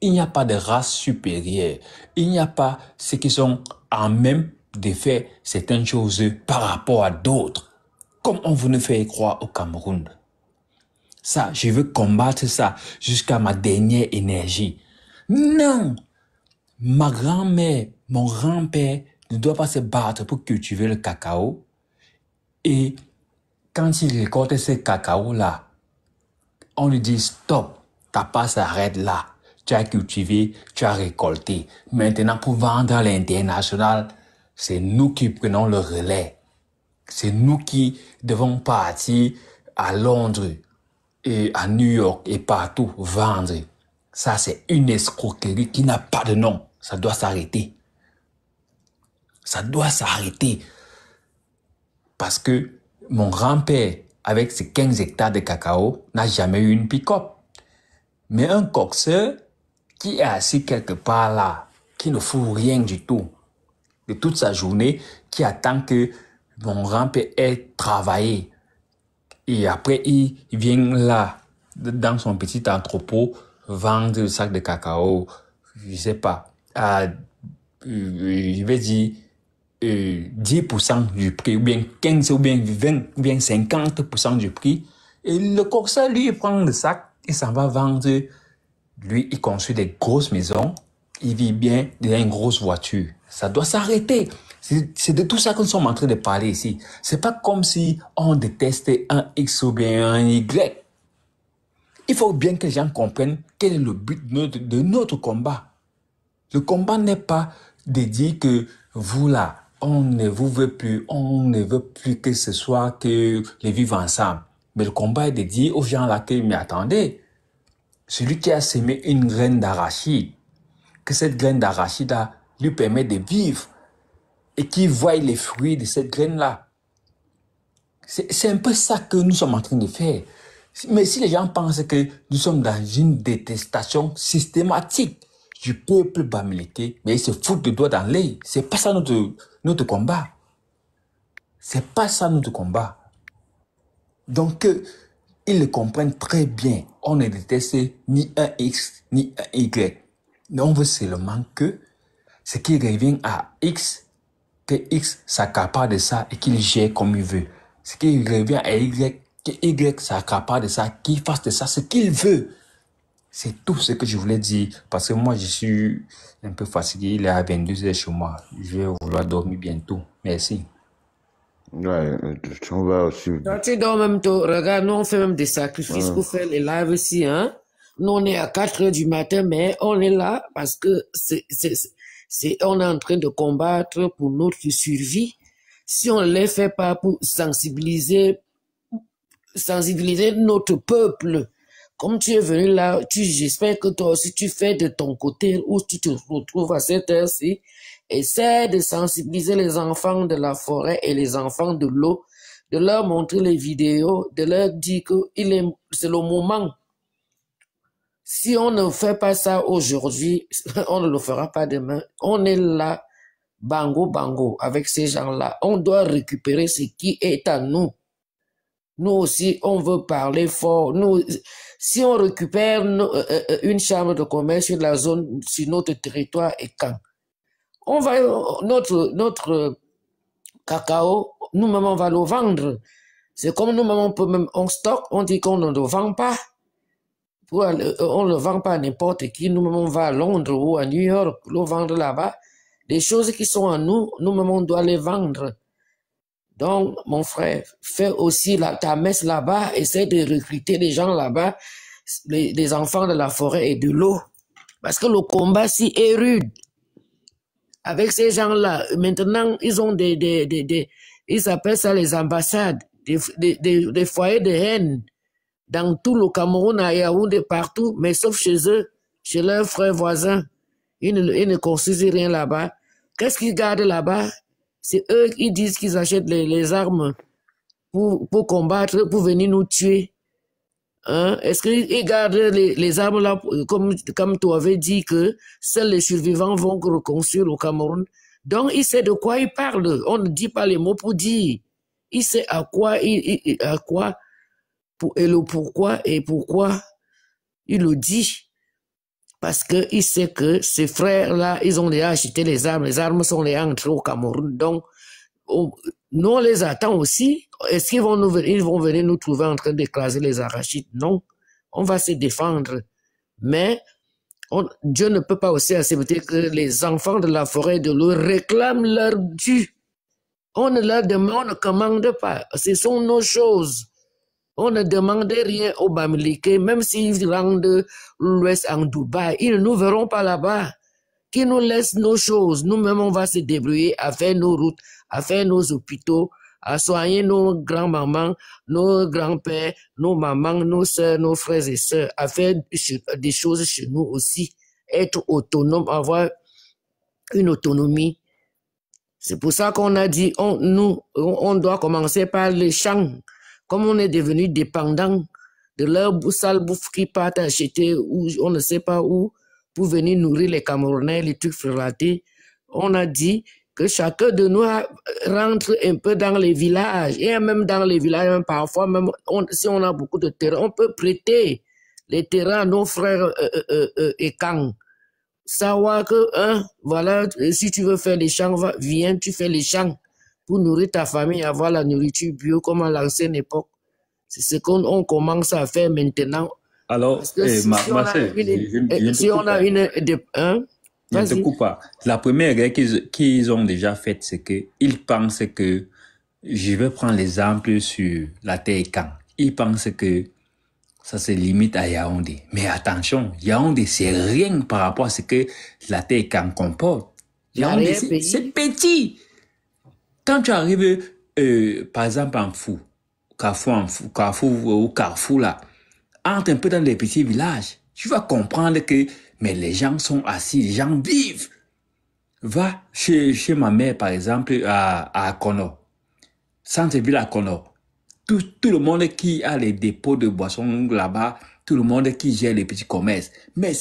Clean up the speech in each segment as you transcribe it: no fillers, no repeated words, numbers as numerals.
Il n'y a pas de race supérieure. Il n'y a pas ceux qui sont en même de faire certaines choses par rapport à d'autres, comme on veut nous faire croire au Cameroun. Ça, je veux combattre ça jusqu'à ma dernière énergie. Non! Ma grand-mère, mon grand-père ne doit pas se battre pour cultiver le cacao. Et quand il récolte ce cacao-là, on lui dit stop, ta part s'arrête là. Tu as cultivé, tu as récolté. Maintenant, pour vendre à l'international, c'est nous qui prenons le relais. C'est nous qui devons partir à Londres et à New York et partout vendre. Ça, c'est une escroquerie qui n'a pas de nom. Ça doit s'arrêter. Ça doit s'arrêter. Parce que mon grand-père, avec ses 15 hectares de cacao, n'a jamais eu une pick-up. Mais un coxeur qui est assis quelque part là, qui ne fout rien du tout, de toute sa journée, qui attend que mon grand-père ait travaillé. Et après, il vient là, dans son petit entrepôt, vendre le sac de cacao, je sais pas, à, je vais dire, 10% du prix, ou bien 15, ou bien 20, ou bien 50% du prix. Et le coxeur, lui, il prend le sac, il s'en va vendre. Lui, il construit des grosses maisons, il vit bien, il a une grosse voiture. Ça doit s'arrêter. C'est de tout ça que nous sommes en train de parler ici. C'est pas comme si on détestait un X ou bien un Y. Il faut bien que les gens comprennent quel est le but de notre combat. Le combat n'est pas de dire que vous là, on ne vous veut plus, on ne veut plus que ce soit que les vivre ensemble. Mais le combat est de dire aux gens là que, mais attendez, celui qui a semé une graine d'arachide, que cette graine d'arachide lui permet de vivre et qui voit les fruits de cette graine-là. C'est un peu ça que nous sommes en train de faire. Mais si les gens pensent que nous sommes dans une détestation systématique du peuple bamileke, mais ils se foutent de doigts dans l'œil. C'est pas ça notre combat. C'est pas ça notre combat. Donc, ils le comprennent très bien. On ne déteste ni un X, ni un Y. Mais on veut seulement que ce qui revient à X, que X s'accapare de ça et qu'il gère comme il veut. Ce qui revient à Y, que Y s'accapare de ça, qu'il fasse de ça ce qu'il veut. C'est tout ce que je voulais dire. Parce que moi, je suis un peu fatigué. Il est à 22h chez moi. Je vais vouloir dormir bientôt. Merci. Ouais, on va aussi. Toi, tu dors même tôt. Regarde, nous, on fait même des sacrifices pour faire les lives ici, hein. Nous, on est à 4h du matin, mais on est là parce que on est en train de combattre pour notre survie. Si on ne les fait pas pour sensibiliser notre peuple, comme tu es venu là, j'espère que toi aussi tu fais de ton côté où tu te retrouves à cette heure-ci. Essaie de sensibiliser les enfants de la forêt et les enfants de l'eau, de leur montrer les vidéos, de leur dire que c'est le moment. Si on ne fait pas ça aujourd'hui, on ne le fera pas demain. On est là, bango, bango, avec ces gens-là. On doit récupérer ce qui est à nous. Nous aussi, on veut parler fort. Nous, si on récupère une chambre de commerce sur la zone, sur notre territoire et quand on va, notre cacao, nous-mêmes, on va le vendre. C'est comme nous-mêmes, on stocke, on dit qu'on ne le vend pas. On ne le vend pas à n'importe qui. Nous-mêmes, on va à Londres ou à New York, le vendre là-bas. Les choses qui sont à nous, nous-mêmes, on doit les vendre. Donc, mon frère, fais aussi ta messe là-bas, essaie de recruter des gens là-bas, les enfants de la forêt et de l'eau. Parce que le combat si est rude. Avec ces gens-là, maintenant, ils ont ils appellent ça les ambassades, des foyers de haine dans tout le Cameroun, à Yaoundé, partout, mais sauf chez eux, chez leurs frères voisins. Ils ne construisent rien là-bas. Qu'est-ce qu'ils gardent là-bas? C'est eux qui disent qu'ils achètent les armes pour combattre, pour venir nous tuer. Hein? Est-ce qu'ils gardent les armes là, comme tu avais dit que seuls les survivants vont reconstruire le Cameroun? Donc, il sait de quoi il parle. On ne dit pas les mots pour dire. Il sait à quoi, et le pourquoi et pourquoi il le dit. parce qu'il sait que ses frères-là, ils ont déjà acheté les armes sont déjà entrées au Cameroun. Donc, nous, on les attend aussi. Est-ce qu'ils vont ils vont venir nous trouver en train d'écraser les arachides? Non, on va se défendre. Mais Dieu ne peut pas aussi accepter que les enfants de la forêt de l'eau réclament leur dû. On ne leur demande, on ne commande pas. Ce sont nos choses. On ne demande rien aux Bamileke, même s'ils rendent l'Ouest en Dubaï. Ils ne nous verront pas là-bas. Qu'ils nous laissent nos choses. Nous-mêmes, on va se débrouiller à faire nos routes, à faire nos hôpitaux, à soigner nos grands-mamans, nos grands-pères, nos mamans, nos sœurs, nos frères et sœurs, à faire des choses chez nous aussi. Être autonome, avoir une autonomie. C'est pour ça qu'on a dit, on doit commencer par les champs. Comme on est devenu dépendant de leur sale bouffe qu'ils partent acheter, ou on ne sait pas où, pour venir nourrir les Camerounais, les trucs frelatés, on a dit que chacun de nous rentre un peu dans les villages. Et même dans les villages, même parfois, même si on a beaucoup de terrain, on peut prêter les terrains à nos frères et Kang. Savoir que, voilà, si tu veux faire les champs, viens, tu fais les champs pour nourrir ta famille, avoir la nourriture bio comme à l'ancienne époque. C'est ce qu'on commence à faire maintenant. Alors, parce que si on a une... Je ne te coupe pas. La première erreur qu'ils ont déjà faite, c'est qu'ils pensent que, je vais prendre l'exemple sur la terre Kang. Ils pensent que ça se limite à Yaoundé. Mais attention, Yaoundé, c'est rien par rapport à ce que la terre Kang comporte. Yaoundé, c'est petit. Quand tu arrives, par exemple, en Fou, Carrefour, là, entre un peu dans les petits villages, tu vas comprendre que, mais les gens sont assis, les gens vivent. Va chez ma mère, par exemple, à Kono, centre-ville à Kono. Tout le monde qui a les dépôts de boissons là-bas, tout le monde qui gère les petits commerces. Mais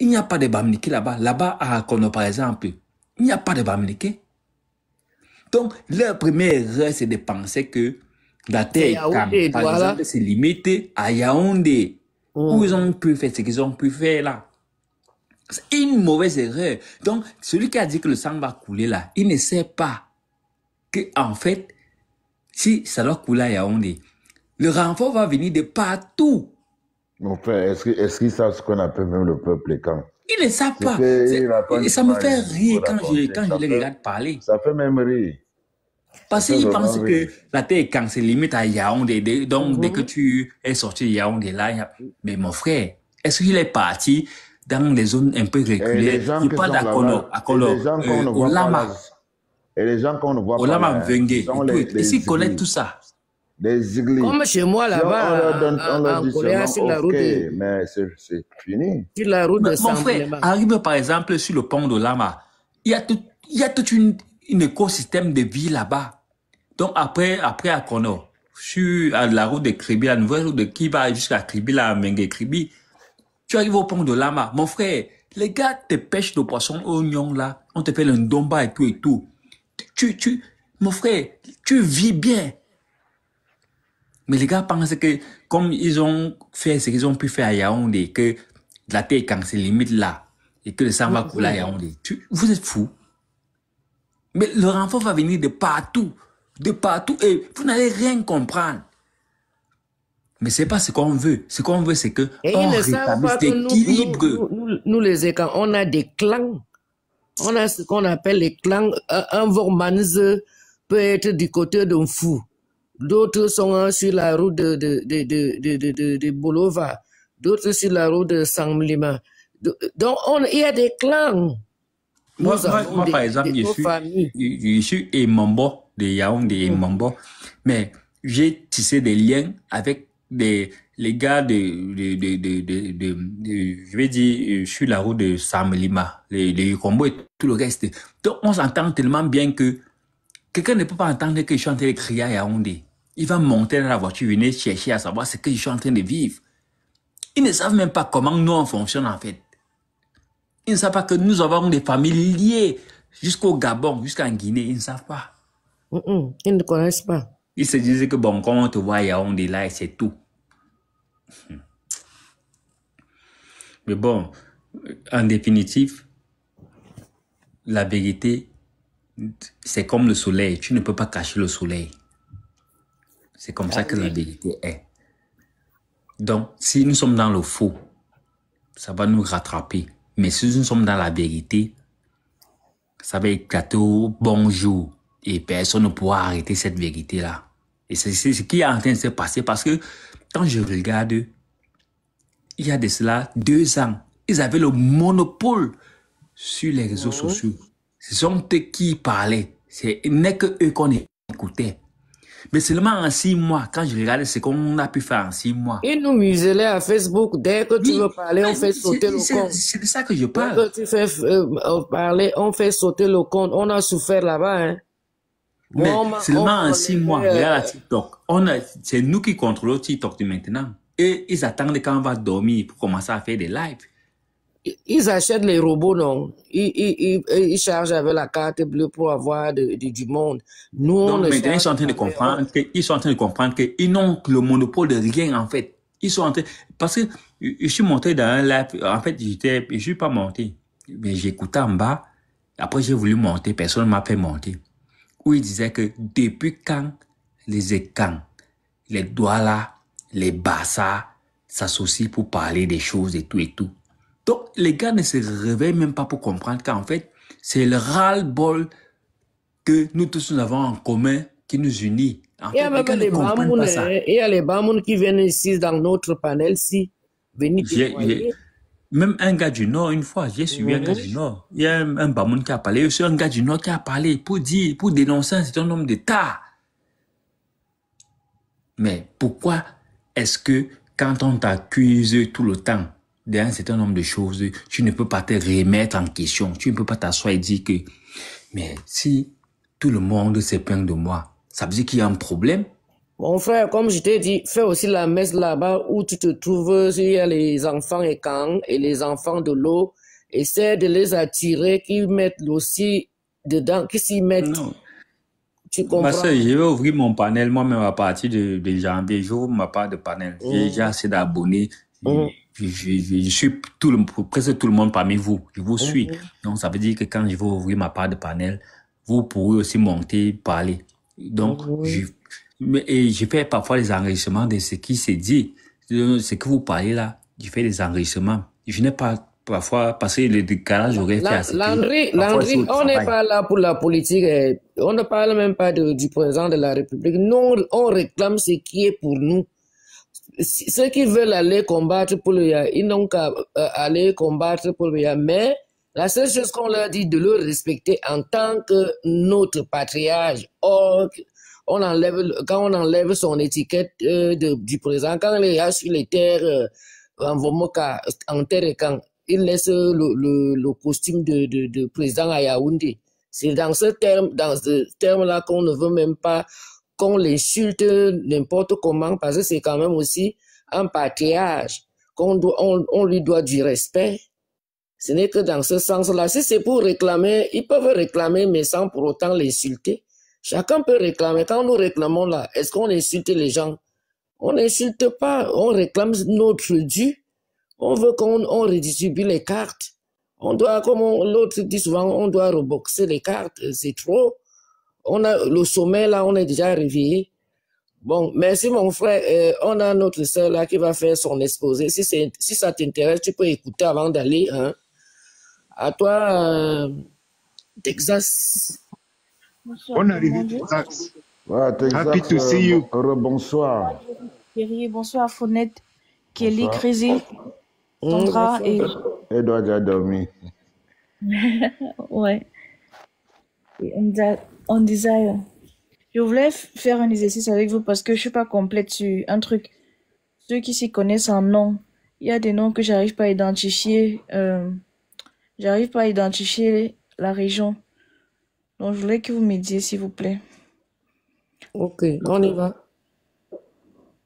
il n'y a pas de Bamileke là-bas. Là-bas, à Kono, par exemple, il n'y a pas de Bamileke. Donc, leur première erreur, c'est de penser que la terre, par exemple, c'est limité à Yaoundé, où ils ont pu faire ce qu'ils ont pu faire là. C'est une mauvaise erreur. Donc, celui qui a dit que le sang va couler là, il ne sait pas que, en fait, si ça doit couler à Yaoundé, le renfort va venir de partout. Mon frère, est-ce qu'ils savent ce qu'on appelle même le peuple et quand? Ils ne savent pas. Et ça me fait rire quand je les regarde parler. Ça fait même rire. Parce qu'ils pensent que la terre quand c'est limite à Yaoundé. Donc, dès que tu es sorti de Yaoundé là, mais mon frère, est-ce qu'il est parti dans les zones un peu reculées? Je parle à Kolo, au Lama. Et les gens qu'on ne voit pas. Au Lama Vengue. Ils connaissent tout ça. Des églises. Comme chez moi là-bas, en Corée, sur la route de... Mais c'est fini. Sur la route de Mon frère, arrive par exemple sur le pont de Lama. Il y a tout un écosystème de vie là-bas. Donc après à Kono, sur la route de Kribi, la nouvelle route qui va jusqu'à Kribi, la Mengue Kribi, tu arrives au pont de Lama. Mon frère, les gars te pêchent de poissons oignons là, on te fait le ndomba et tout. Mon frère, tu vis bien. Mais les gars pensent que, comme ils ont fait ce qu'ils ont pu faire à Yaoundé, que la terre quand c'est limite là, et que le sang va couler à Yaoundé, vous êtes fous. Mais le renfort va venir de partout, et vous n'allez rien comprendre. Mais c'est pas ce qu'on veut. Ce qu'on veut, c'est que on rétablisse l'équilibre. Nous les écans, on a des clans. On a ce qu'on appelle les clans. Un Vormanze peut être du côté d'un fou. D'autres sont sur la route de Bolova. D'autres sur la route de Samlima. Donc, il y a des clans. Moi par exemple, je suis Emambo de Yaoundé et Emambo. Mais j'ai tissé des liens avec les gars je vais dire, sur la route de Samlima, les Yukombo et tout le reste. Donc, on s'entend tellement bien que quelqu'un ne peut pas entendre que je suis en train de crier à Yaoundé. Il va monter dans la voiture, venir chercher à savoir ce que je suis en train de vivre. Ils ne savent même pas comment nous on fonctionne en fait. Ils ne savent pas que nous avons des familles liées jusqu'au Gabon, jusqu'en Guinée. Ils ne savent pas. Ils ne connaissent pas. Ils se disaient que bon, quand on te voit à Yaoundé là, c'est tout. Mais bon, en définitive, la vérité, c'est comme le soleil. Tu ne peux pas cacher le soleil. C'est comme ça que la vérité est. Donc, si nous sommes dans le faux, ça va nous rattraper. Mais si nous sommes dans la vérité, ça va éclater au bon jour. Et personne ne pourra arrêter cette vérité-là. Et c'est ce qui est en train de se passer parce que quand je regarde, il y a de cela 2 ans, ils avaient le monopole sur les réseaux sociaux. Ce sont eux qui parlaient. Ce n'est que eux qu'on écoutait. Mais seulement en 6 mois, quand je regarde ce qu'on a pu faire en 6 mois. Ils nous muselaient à Facebook. Dès que tu veux parler, on fait sauter le compte. C'est de ça que je parle. Dès que tu fais parler, on fait sauter le compte. On a souffert là-bas. Hein. Mais seulement en 6 mois, regarde TikTok. C'est nous qui contrôlons TikTok de maintenant. Et ils attendent quand on va dormir pour commencer à faire des lives. Ils achètent les robots, non. Ils chargent avec la carte bleue pour avoir du monde. Nous, donc maintenant, ils sont en train de comprendre qu'ils n'ont le monopole de rien, en fait. Ils sont en train... Parce que je suis monté dans un live. En fait, je suis pas monté. Mais j'écoutais en bas. Après, j'ai voulu monter. Personne ne m'a fait monter. Où il disait que depuis quand les écans, les Douala, les Bassa s'associent pour parler des choses et tout et tout. Donc, les gars ne se réveillent même pas pour comprendre qu'en fait, c'est le ras-le-bol que nous tous nous avons en commun qui nous unit. En il y a même les Bamoun, il y a les Bamoun qui viennent ici dans notre panel-ci. Même un gars du Nord, une fois, j'ai suivi un gars du Nord. Il y a un Bamoun qui a parlé, aussi un gars du Nord qui a parlé pour dénoncer un certain nombre d'États. Mais pourquoi est-ce que quand on t'accuse tout le temps d'un certain nombre de choses, tu ne peux pas te remettre en question, tu ne peux pas t'asseoir et dire que, mais si tout le monde se plaint de moi, ça veut dire qu'il y a un problème? Mon frère, comme je t'ai dit, fais aussi la messe là-bas où tu te trouves, il y a les enfants écans et les enfants de l'eau. Essaie de les attirer, qu'ils mettent aussi dedans, qu'ils s'y mettent. Non. Tu comprends? Ma soeur, je vais ouvrir mon panel moi-même à partir de janvier. J'ouvre ma part de panel. J'ai déjà assez d'abonnés. Je suis presque tout le monde parmi vous. Je vous suis. Donc, ça veut dire que quand je vais ouvrir ma part de panel, vous pourrez aussi monter, parler. Donc, je fais parfois les enregistrements de ce qui s'est dit. Ce que vous parlez là, je fais des enregistrements. Je n'ai pas parfois, parce que le décalage aurait fait assez. Landry, on n'est pas là pour la politique. On ne parle même pas du président de la République. Nous, on réclame ce qui est pour nous. Ceux qui veulent aller combattre pour le YA, ils n'ont qu'à aller combattre pour le YA. Mais la seule chose qu'on leur dit, de le respecter en tant que notre patriarche. Or, quand on enlève son étiquette du président, quand il est sur les terres en terre et quand il laisse le costume de président à Yaoundé. C'est dans ce terme-là qu'on ne veut même pas qu'on l'insulte n'importe comment, parce que c'est quand même aussi un patriarche, on lui doit du respect. Ce n'est que dans ce sens-là. Si c'est pour réclamer, ils peuvent réclamer, mais sans pour autant l'insulter. Chacun peut réclamer. Quand nous réclamons là, est-ce qu'on insulte les gens? On n'insulte pas, on réclame notre dû. On veut qu'on redistribue les cartes. On doit, comme l'autre dit souvent, on doit reboxer les cartes. C'est trop. On a le sommet là, on est déjà réveillé. Bon, merci mon frère. On a notre sœur là qui va faire son exposé. Si ça t'intéresse, tu peux écouter avant d'aller. Hein. À toi, Texas. On arrive à Texas. Ouais, Texas. Happy to see you. Bonsoir. Thierry, bonsoir Fonette, Kelly, Crazy, Sandra et... Edouard a dormi. Ouais. Et on desire. Je voulais faire un exercice avec vous parce que je suis pas complète sur un truc. Ceux qui s'y connaissent en nom, il y a des noms que j'arrive pas à identifier. J'arrive pas à identifier la région. Donc je voulais que vous m'aidiez s'il vous plaît. Ok, on y va.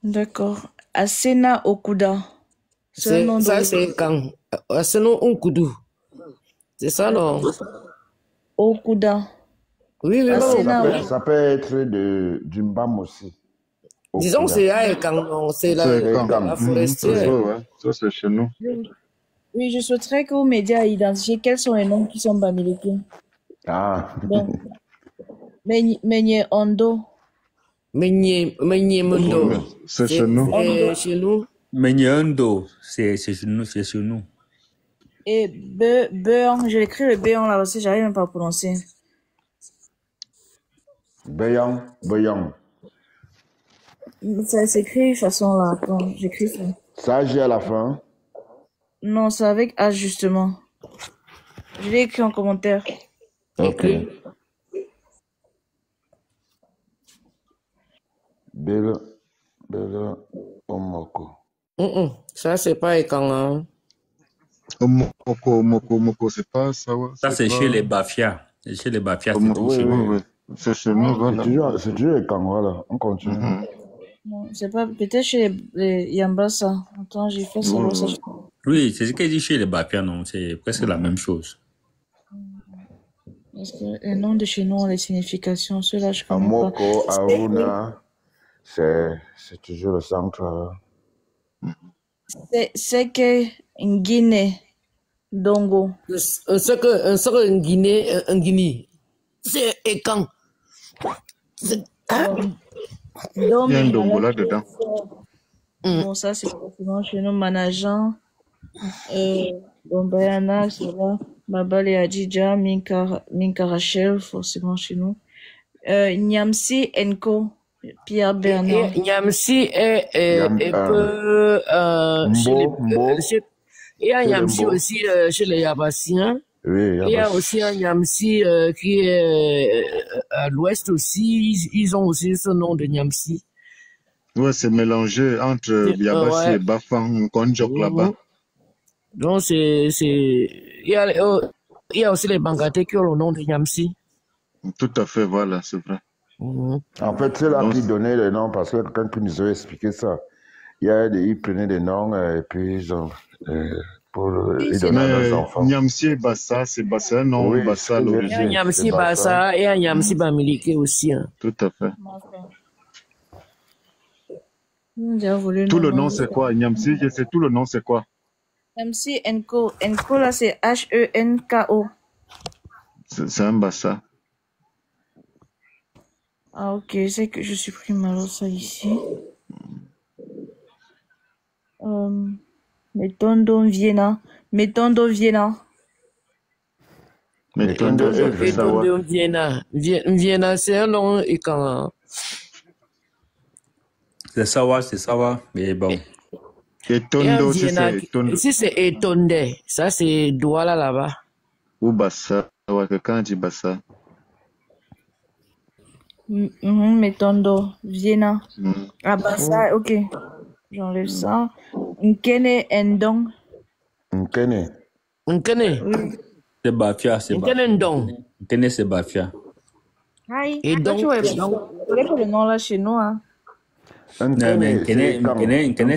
D'accord. Asena Okuda. C'est quand Asena Okudu. C'est ça, non? Okuda. Oui, ça peut être du Mbam aussi. Okuda. Disons que c'est Aekan, c'est la forestière. Ça, c'est chez nous. Oui, je souhaiterais que vous m'aidiez à identifier quels sont les noms qui sont bamileke. Ah, Donc, Menye Ondo. Menye Oui, Mundo. mais c'est chez nous. C'est chez nous. Menyendo, c'est chez nous, c'est chez nous. Et Beon, je l'écris le Beon là aussi, j'arrive même pas à prononcer. Beyang, Beyang. Ça s'écrit de façon là, attends, j'écris ça. Ça, j'ai à la fin. Non, c'est avec H justement. Je l'ai écrit en commentaire. Ok. Belle Omoko. Ça, c'est pas écan. Hein. Moko, c'est pas ça. Ouais, Ça, c'est chez pas... les Bafias. C'est chez les Bafias, c'est Moko, tout Oui, chez oui. nous. oui. C'est chez nous, voilà. C'est toujours les camps, voilà. On continue. Non, c'est pas, peut-être chez les Yambasa. Attends, j'ai fait ça. Oui, Ça, oui. Oui, c'est ce qu'il dit chez les Bafias, non? C'est presque la même chose. parce que les noms de chez nous ont les significations. Ceux-là, je connais pas. Amoko, Aruna, c'est toujours le centre. C'est que Guinée, Dongo. Ce que un Guinée, c'est écan. Hein? Il y a un dongo là-dedans. Bon, ça, c'est forcément chez nous, Manajan, Bombayana, c'est là. Babal et Adidja, Minka Rachel, forcément chez nous. Nyamsi Enko, Pierre Bernard. Nyamsi est peu... Il y a un Nyamsi aussi chez les Yabassiens. Oui, Il y a aussi un Nyamsi qui est à l'ouest aussi. Ils ont aussi ce nom de Nyamsi. Ouais, c'est mélangé entre Biabassi et Bafang, Konjok là-bas. Donc, il y a aussi les Bangaté qui ont le nom de Nyamsi. Tout à fait, voilà, c'est vrai. En fait, c'est là qui donnait les noms parce que quelqu'un qui nous avait expliqué ça. Ils prenaient des noms et puis ils ont... ils donnaient à leurs enfants. Nyamsi et Bassa, c'est Bassa, non, Oui, Bassa à Il y a l'origine. Nyamsi Bassa et un Nyamsi Bamileke aussi. Hein. Tout à fait. Tout le nom, c'est quoi? Nyamsi, je sais tout le nom, c'est quoi? Nyamsi Enko. Enko, là, c'est Henko. C'est un Bassa. Ah, ok, c'est que je supprime alors ça ici. Metondo Vienna. Metondo Vienna. Vienna, c'est un nom et quand... C'est ça va, mais bon. Et Tondo, c'est Tondo. Ici, c'est Etonde. Ça, c'est Douala là-bas. Ou Bassa. Ouais, quelqu'un dit Bassa. Metondo Vienna. Ah, bah ça, ok. J'enlève ça. Nkene Ndong. Nkene. C'est Bafia, c'est Bafia. Nkene Ndong. Nkene, c'est Bafia. Aïe. Et donc, tu vois le nom là chez nous, hein. Nkene,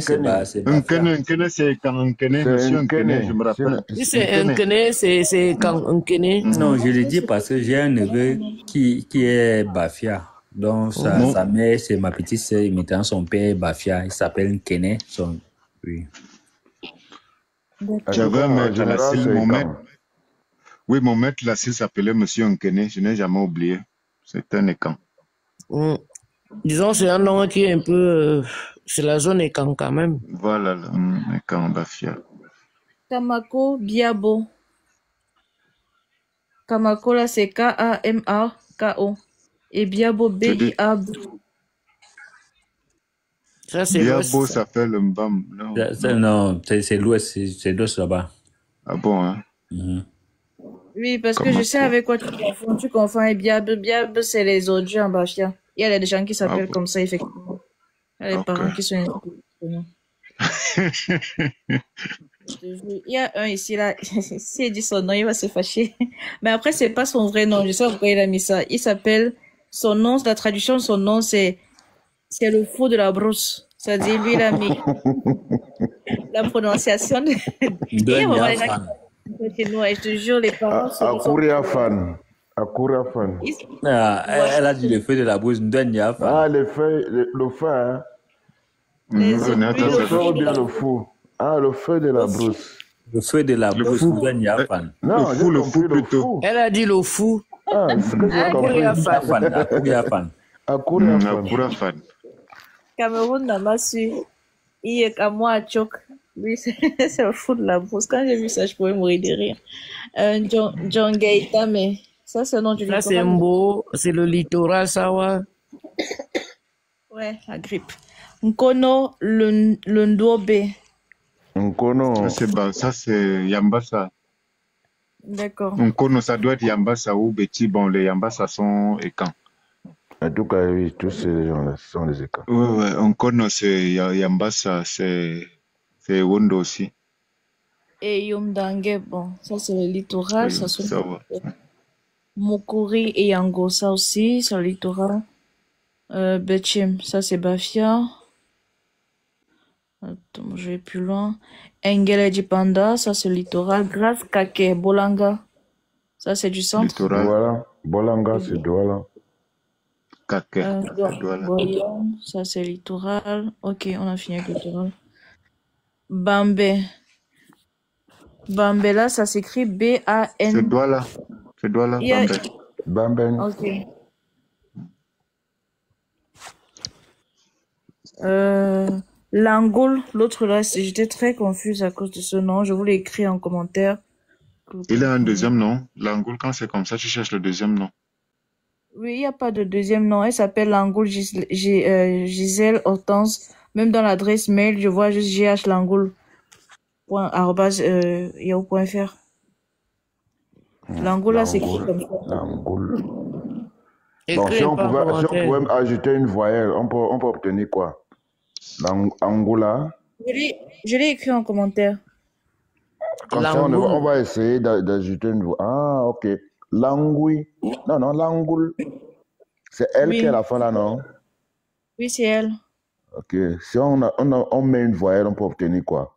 c'est Bafia. Nkene, c'est quand Nkene, monsieur Nkene, je me rappelle. Si c'est Nkene, c'est quand Nkene. Non, je le dis parce que j'ai un neveu qui est Bafia. Donc, sa mère, c'est ma petite sœur, et maintenant son père est Bafia. Il s'appelle Nkene. Oui. J'avais un maître à la Cille, mon maître. Oui, mon maître la Cille s'appelait monsieur Nkene. Je n'ai jamais oublié. C'est un écan. Disons, c'est un nom qui est un peu... c'est la zone écan quand même. Voilà, écan Bafia. Kamako Biabo. Kamako, là, c'est Kamako. Et Biabo, B-I-A-B. Ça, c'est Biabo, ça fait le Mbam. Non, c'est l'ouest, c'est l'ouest là-bas. Ah bon, hein? Oui, parce que je sais avec quoi tu confonds. Tu confonds et Biabo. Biabo, c'est les autres gens en Bafia. Il y a des gens qui s'appellent comme ça, effectivement. Il y a des parents qui sont... Il y a un ici, là. S'il dit son nom, il va se fâcher. Mais après, c'est pas son vrai nom. Je sais pourquoi il a mis ça. Il s'appelle... Son nom, la traduction de son nom, c'est le fou de la brousse. C'est-à-dire, lui, il a mis la prononciation de... Je te jure, les parents... Akura fan. Elle a dit le feu de la brousse. Ah, le feu, hein. Le feu ou bien le fou. Ah, le feu de la brousse. Le feu de la Le brousse fou. gagne Japan. Non, j'ai le compris fou le plutôt. fou. Elle a dit le fou. Ah, c'est ce que j'ai compris. Japan, Japan. Akura fan. Akura fan. Cameroun n'a pas su. Il est à moi à choc. Oui, c'est le fou de la brousse. Quand j'ai vu ça, je pouvais mourir de rire. John Gaïta, mais ça, c'est le nom du Là, c'est littoral. Mbo, c'est le littoral, ça, ouais. Ouais, la grippe. Nkono, le Ndobe. Nkono. Ça, c'est Yambassa. D'accord. Nkono, ça doit être Yambassa ou Betty. Bon, les Yambassa sont écans. En tout cas, oui, tous ces gens-là sont les écarts. Ouais. Nkono, c'est Yambassa, c'est Wondo aussi. Et Yomdangue, bon, ça c'est le littoral, ça se Ça va. Mokori et Yango, ça aussi, c'est le littoral. Betchem, ça c'est Bafia. Attends, je vais plus loin. Engele Dipanda, ça c'est le littoral. Grâce Kake, Bolanga, ça c'est du centre. Littoral. Douala. Bolanga, c'est Douala. Kake. Douala. Goyang, ça c'est le littoral. Ok, on a fini avec le littoral. Bambé. Bambela, ça s'écrit B-A-N. C'est Douala. C'est Douala, Il y a- Bambé. Bamben. Ok. Langoul, l'autre là, j'étais très confuse à cause de ce nom. Je vous l'ai écrit en commentaire. Il a un deuxième nom. L'Angoul, quand c'est comme ça, tu cherches le deuxième nom. Oui, il n'y a pas de deuxième nom. Elle s'appelle Langoul Gisèle Hortense. Même dans l'adresse mail, je vois juste gh.langoul.yahoo.fr. Langoul là, c'est écrit comme ça. Langoul. Bon, Écris si on par pouvait commentaire. ajouter une voyelle, on peut obtenir quoi? Angoula. Je l'ai écrit en commentaire. Comme ça, on Langoul. va essayer d'ajouter une voyelle. Ah, ok. Langoui. Non, Langoul. C'est elle Oui. qui est à la fin là, non? Oui, c'est elle. Ok. Si on met une voyelle, on peut obtenir quoi?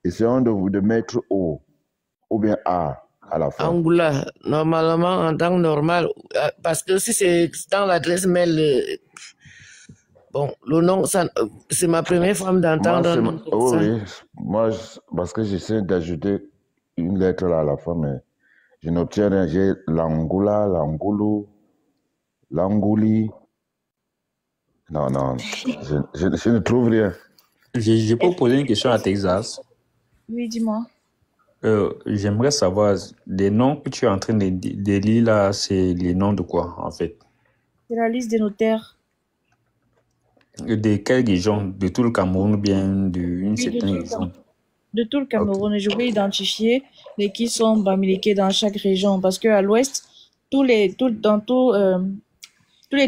Essayons de mettre O ou bien A à la fin. Angoula, normalement, en temps normal, parce que si c'est dans l'adresse mail, bon, le nom, c'est ma première fois d'entendre un nom comme ça. Oui. Moi, parce que j'essaie d'ajouter une lettre là à la fin, mais je n'obtiens rien. J'ai Langoula, Langoulou, Langouli. Non, je ne trouve rien. Je peux poser une question à Texas. Oui, dis-moi. J'aimerais savoir, les noms que tu es en train de lire là, c'est les noms de quoi en fait? C'est la liste des notaires. De quelle région? De tout le Cameroun ou bien d'une Oui, certaine région? De tout le Cameroun. Et je vais identifier les qui sont bamiliqués dans chaque région. Parce qu'à l'ouest, tous les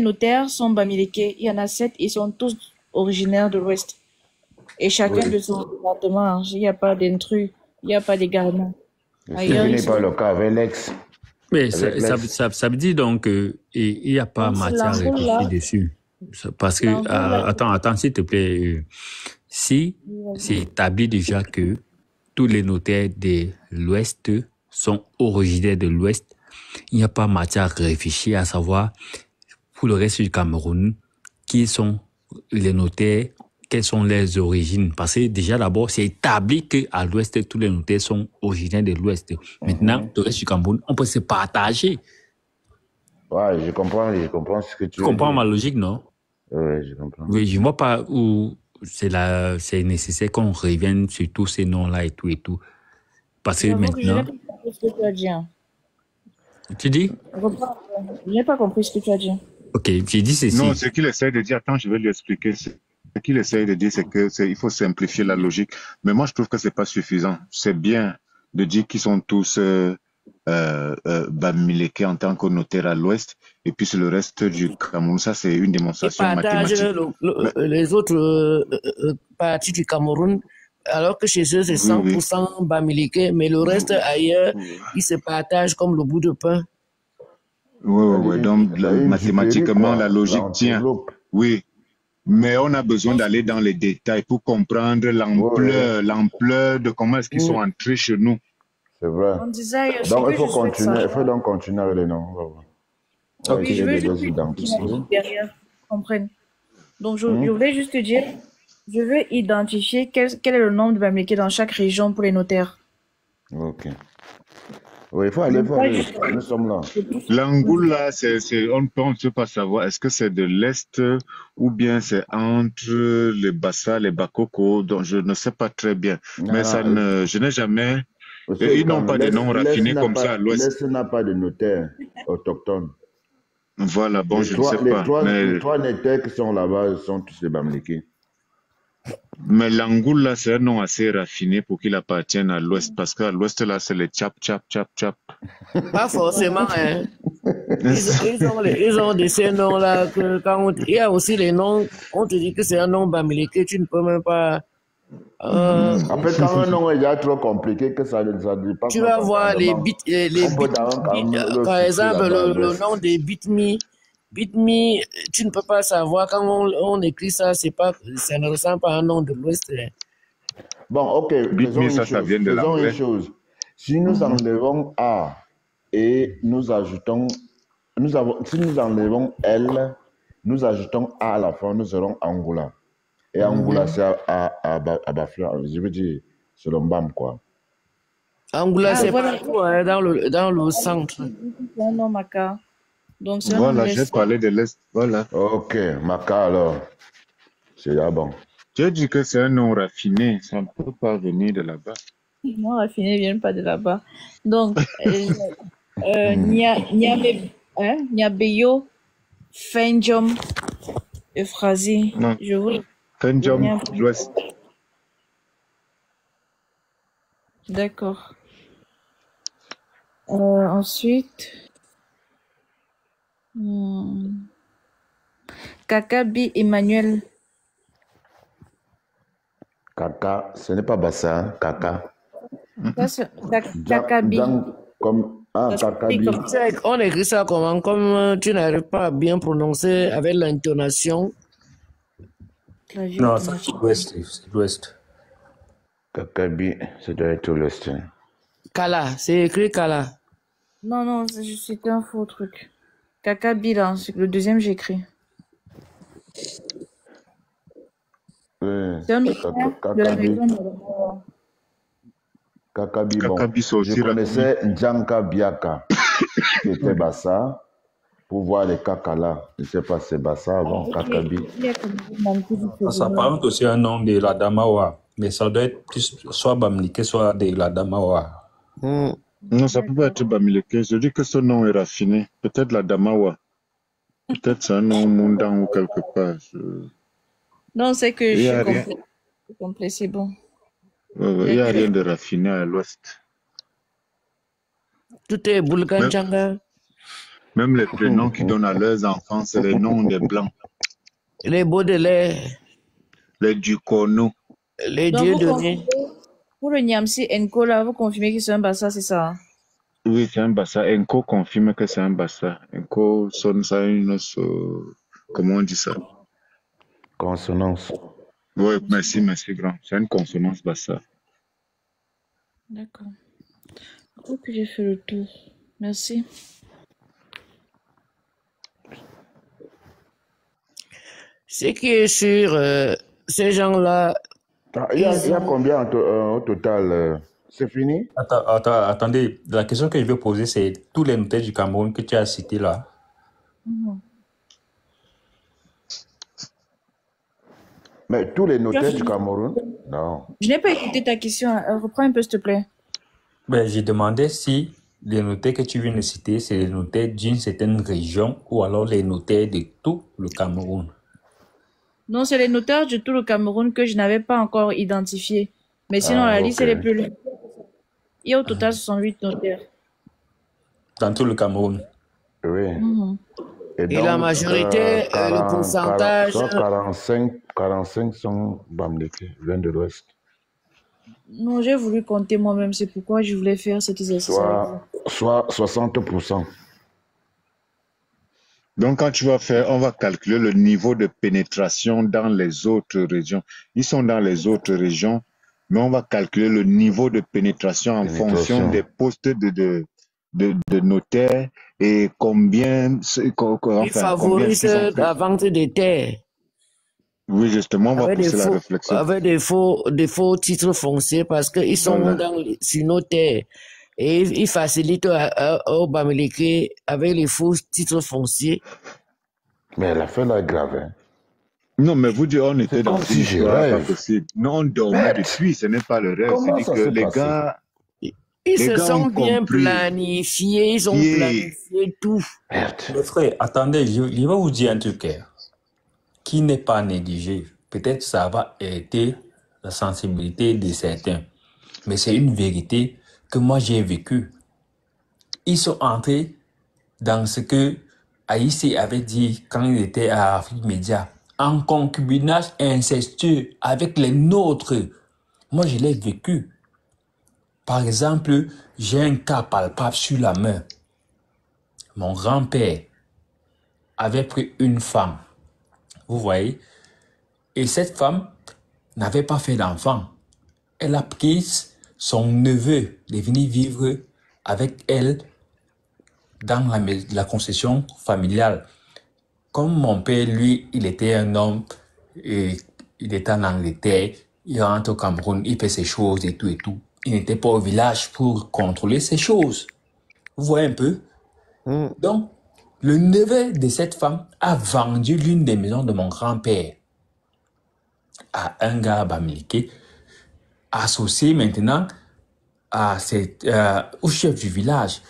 notaires sont bamiliqués. Il y en a 7, ils sont tous originaires de l'ouest. Et chacun de son département. Il n'y a pas d'intrus, il n'y a pas d'égarement. Ailleurs, Ce ils n'est sont- pas le cas avec l'ex. Mais Avec l'ex. ça veut dire donc qu'il n'y a pas Donc, matière à Langoul, là. réfléchir dessus. Parce que, Langoul, là. attends, s'il te plaît. Si c'est établi déjà que tous les notaires de l'Ouest sont originaires de l'Ouest, il n'y a pas matière à réfléchir à savoir pour le reste du Cameroun qui sont les notaires, quelles sont leurs origines. Parce que déjà d'abord, c'est établi qu'à l'Ouest, tous les notaires sont originaires de l'Ouest. Maintenant, le reste du Cameroun, on peut se partager. Ouais, je comprends ce que tu Tu veux comprends dire. ma logique, non? Oui, je comprends. Oui, je ne vois pas où c'est nécessaire qu'on revienne sur tous ces noms-là et tout. Parce que J'avoue que je n'ai maintenant, pas compris ce que tu as dit. Hein. tu dis? Je n'ai pas compris ce que tu as dit. Ok, j'ai dit ceci. Non, ce qu'il essaie de dire, attends, je vais lui expliquer. Ce qu'il essaie de dire, c'est qu'il faut simplifier la logique. Mais moi, je trouve que c'est pas suffisant. C'est bien de dire qu'ils sont tous bamilekés en tant que notaires à l'Ouest, et puis c'est le reste du Cameroun. Ça, c'est une Ils démonstration partagent mathématique. les autres parties du Cameroun, alors que chez eux, c'est 100% bamiliqué, mais le reste ailleurs, ils se partagent comme le bout de pain. Oui. Donc, mathématiquement, la logique Là, on tient. développe. Oui. Mais on a besoin d'aller dans les détails pour comprendre l'ampleur de comment est-ce qu'ils sont entrés chez nous. C'est vrai. On disait, Donc, il faut continuer avec les noms. On va voir. On va Ok. Oui, je essayer veux de juste les identifier. derrière, comprenne. Donc, je voulais juste te dire, je veux identifier quel est le nombre de bamiliqués dans chaque région pour les notaires. Ok. Oui, il faut aller Donc, voir. pas juste Nous sommes là. L'Angoula, on ne peut pas savoir, est-ce que c'est de l'Est ou bien c'est entre les Bassa, les Bakoko, donc je ne sais pas très bien. Mais Non, je n'ai jamais, monsieur, ils n'ont calme. pas de noms raffinés comme ça à L'Est l'Ouest. n'a pas de notaire autochtone. Voilà, bon, je ne sais Les pas. trois notaires qui sont là-bas sont tous des Bamileke. Mais l'Angoula, c'est un nom assez raffiné pour qu'il appartienne à l'Ouest, parce qu'à l'Ouest, là, c'est les tchap, tchap, tchap, tchap. Pas forcément, hein. Ils ont de ces noms-là que il y a aussi les noms, on te dit que c'est un nom bamileke, tu ne peux même pas. En fait, quand un nom est déjà trop compliqué, que ça dépasse Tu notre vas voir les entendement, les on peut d'abord quand même le par situer exemple, là-bas à le l'Ouest. nom des Bitme, tu ne peux pas savoir quand on écrit ça, ça ne ressemble pas à un nom de l'Ouest. Hein. Bon, ok, Bitme, ça vient de faisons une l'anglais. chose. Si nous enlevons A et nous ajoutons, si nous enlevons L, nous ajoutons A à la fin, nous aurons Angoula. Et Angoula, c'est à Bafia, je veux dire, c'est le Mbam, quoi. Angoula, Ah, c'est voilà. partout, hein, dans le centre. C'est un nom Maka. Donc, c'est un nom de Voilà, j'ai l'Est. parlé de l'Est. Voilà. Ok, Maka alors, c'est là bon. J'ai dit que c'est un nom raffiné, ça ne peut pas venir de là-bas. Non, raffiné ne vient pas de là-bas. Donc, Niabeyo, Fenjom, Euphrasie. Non, Je vous. Fenjom, l'Ouest. D'accord. Ensuite, Kakabi Emmanuel. Kaka, ce n'est pas Bassa, hein, Kaka. Ça, c'est Kakabi. Comme Ça s'écrit Kakabi. comme ça. On écrit ça comment? Comme tu n'arrives pas à bien prononcer avec l'intonation. Clavier Non, ça automatique. c'est l'Ouest. C'est l'Ouest. Kakabi, ça doit être l'Ouest. Kala, c'est écrit Kala. Non, c'était un faux truc. Kakabi, là, c'est le deuxième, j'ai écrit. Oui, C'est un nom de la région de Kakabi, bon. Kakabi, c'est aussi Je connaissais Ndjanka Biaka, qui était Bassa, pour voir les Kakala. Je ne sais pas si c'est Bassa avant, Kakabi. Ça s'apparente aussi à un nom de la Damawa. Mais ça doit être plus soit Bamileke, soit de la Damawa. Non, ça peut pas être Bamileke. Je dis que ce nom est raffiné. Peut-être la Damawa. Peut-être c'est un nom mondan ou quelque part. Non, c'est que Il je y suis a rien. complet. Complet, c'est bon. Il n'y a rien de raffiné à l'Ouest. Tout est Boulganchanga. Même les prénoms qu'ils donnent à leurs enfants, c'est les noms des Blancs. Les Baudelaire, Les Ducono. les Donc, dieux vous de confirmez, pour le Niamsi Enko, là, vous confirmez que c'est un Bassa, c'est ça? Oui, c'est un Bassa. Enko confirme que c'est un Bassa. Enko sonne ça une... Comment on dit ça? Consonance. Oui, merci grand. C'est une consonance Bassa. D'accord. Je crois que j'ai fait le tour. Merci. Ce qui est sûr, ces gens-là. Il y a combien au total? C'est fini? Attendez, la question que je vais poser, c'est tous les notaires du Cameroun que tu as cités là. Mais tous les notaires du Cameroun? Non. Je n'ai pas écouté ta question. Reprends un peu, s'il te plaît. Ben, j'ai demandé si les notaires que tu viens de citer, c'est les notaires d'une certaine région ou alors les notaires de tout le Cameroun. Non, c'est les notaires de tout le Cameroun que je n'avais pas encore identifiés. Mais sinon, la liste, elle est plus longue. Il y a au total 68 notaires. Dans tout le Cameroun. Oui. Et la majorité, le pourcentage. 45 sont Bamileke, viennent de l'Ouest. Non, j'ai voulu compter moi-même. C'est pourquoi je voulais faire cet exercice. Soit 60%. Donc, quand tu vas faire, on va calculer le niveau de pénétration dans les autres régions. Ils sont dans les autres régions, mais on va calculer le niveau de pénétration en fonction des postes de notaires et combien... Ils favorisent la vente des terres. Oui, justement, on va pousser la réflexion. Avec des faux titres fonciers parce qu'ils sont sur nos terres. Et ils facilitent au Bamileke avec les faux titres fonciers. Mais l'affaire là est grave. Hein. Non, mais vous dites, on était dans une si histoire pas possible. Non, on dormait depuis, ce n'est pas le rêve. C'est que les gars... Ils se sont bien planifiés, ils ont planifié tout. Merde. Mais frère, attendez, je vais vous dire un truc qui n'est pas négligé. Peut-être ça va aider la sensibilité de certains. Mais c'est une vérité que moi j'ai vécue. Ils sont entrés dans ce que Haïti avait dit quand il était à Afrique Média, en concubinage incestueux avec les nôtres. Moi, je l'ai vécu. Par exemple, j'ai un cas palpable sur la main. Mon grand-père avait pris une femme, vous voyez, et cette femme n'avait pas fait d'enfant. Elle a pris son neveu de venir vivre avec elle dans la concession familiale. Comme mon père, lui, il était un homme, et il était en Angleterre, il rentre au Cameroun, il fait ses choses et tout et tout. Il n'était pas au village pour contrôler ces choses. Vous voyez un peu? Donc, le neveu de cette femme a vendu l'une des maisons de mon grand-père à un gars Bamileke, associé maintenant au chef du village.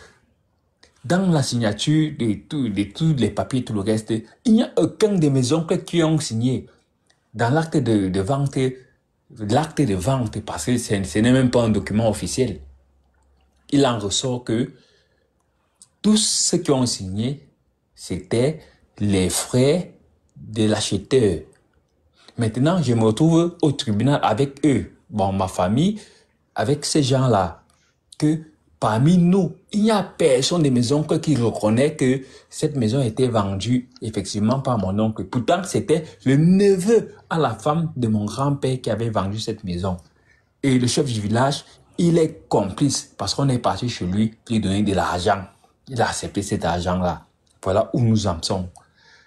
Dans la signature de tous les papiers, tout le reste, il n'y a aucun des maisons qui ont signé. Dans l'acte de vente, parce que ce n'est même pas un document officiel, il en ressort que tous ceux qui ont signé, c'était les frais de l'acheteur. Maintenant, je me retrouve au tribunal avec eux, bon, ma famille, avec ces gens-là, que parmi nous, il n'y a personne des maisons qui reconnaît que cette maison a été vendue effectivement par mon oncle. Pourtant, c'était le neveu à la femme de mon grand-père qui avait vendu cette maison. Et le chef du village, il est complice parce qu'on est parti chez lui pour lui donner de l'argent. Il a accepté cet argent-là. Voilà où nous en sommes.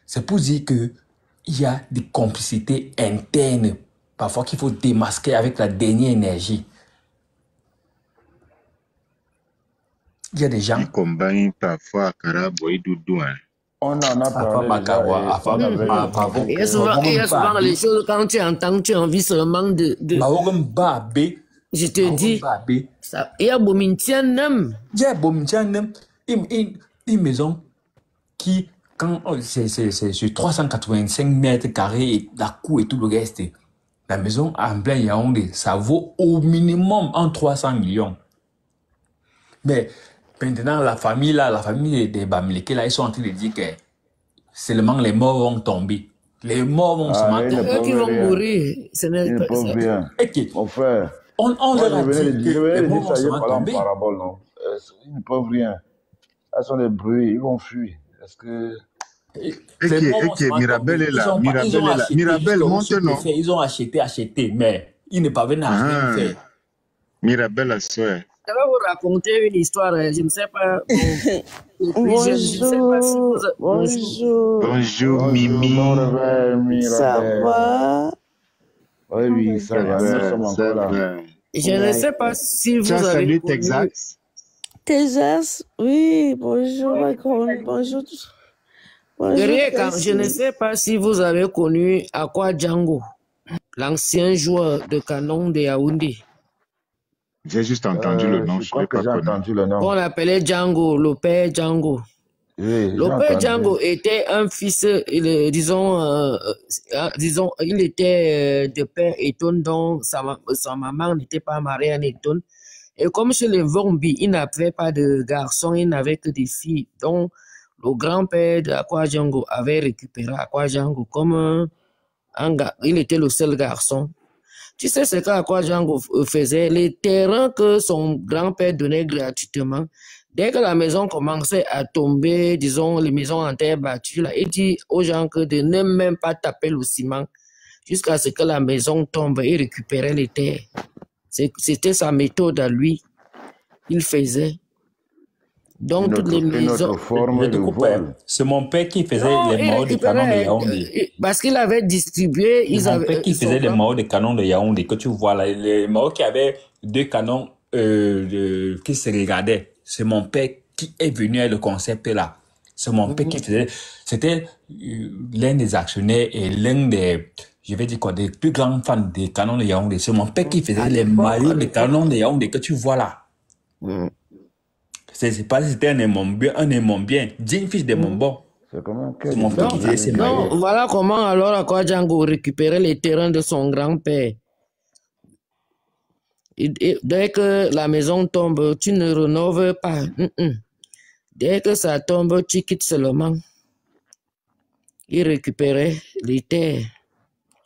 C'est pour dire que il y a des complicités internes, parfois qu'il faut démasquer avec la dernière énergie. Il y a des gens... Qui combinent parfois Akara, Boy, Doudou. On en a parlé Il y a souvent les choses, quand tu entends, tu as envie seulement de... Je te dis, il y a Bomintianem. Il y a Bomintianem, une maison qui, quand c'est sur 385 mètres carrés, et la cour et tout le reste, la maison en plein Yaoundé, ça vaut au minimum en 300 millions. Mais maintenant, la famille des Bamileke, là, ils sont en train de dire que seulement les morts vont tomber. Les morts vont se mater. Eux qui vont mourir, ce n'est pas ça. Ils ne peuvent rien. Mon frère, on leur a dit que les morts vont se tomber. Ils ne peuvent rien. Elles sont des bruits, ils vont fuir. Est-ce que... Mirabel est là. Mirabel, monte, non? Ils ont acheté, mais ils ne parviennent à rien faire. Mirabel, la soeur. Je vais vous raconter une histoire, je ne sais pas. Bonjour, Mimi. Ça va? Oui, ça va. Je ne sais pas si vous avez salué Texas. Texas, oui, bonjour, bonjour. Je ne sais pas si vous avez connu Akwa Django, l'ancien joueur de canon de Yaoundé. J'ai juste entendu le nom, je crois que j'ai entendu le nom. On l'appelait Django, le père Django. Oui, le père Django était un fils, disons, il était de père Eton, donc sa maman n'était pas mariée à Eton. Et comme chez les Vombi, il n'avait pas de garçons, il n'avait que des filles. Donc, le grand-père d'Akwa Django avait récupéré Akwa Django comme il était le seul garçon. Tu sais ce qu'Akwa Django faisait? Les terrains que son grand-père donnait gratuitement, dès que la maison commençait à tomber, disons, les maisons en terre battue, là, il dit aux gens que de ne même pas taper le ciment jusqu'à ce que la maison tombe et récupérer les terres. C'était sa méthode à lui. Il faisait. Donc, toutes les Une autre maisons... forme Je te de coupe. vol. C'est mon père qui faisait Non, les il maots de canon de récupérait, Yaoundé. parce qu'il avait distribué, C'est ils mon père avaient, qui faisait les maots de canon de Yaoundé que tu vois là. Les maots qui avaient deux canons qui se regardaient. C'est mon père qui est venu avec le concept là. C'est mon père qui faisait. C'était l'un des actionnaires et l'un des, je vais dire quoi, des plus grands fans des canons de Yaoundé. C'est mon père qui faisait les maillots de canons de Yaoundé que tu vois là. C'est pas si c'était un aimant bien, digne fils de mon bon. C'est comment C'est mon père qui faisait ces maillots. Donc, voilà comment alors Akwa Django récupérait les terrains de son grand-père. Et dès que la maison tombe, tu ne rénoves pas. Dès que ça tombe, tu quittes seulement. Il récupérait les terres.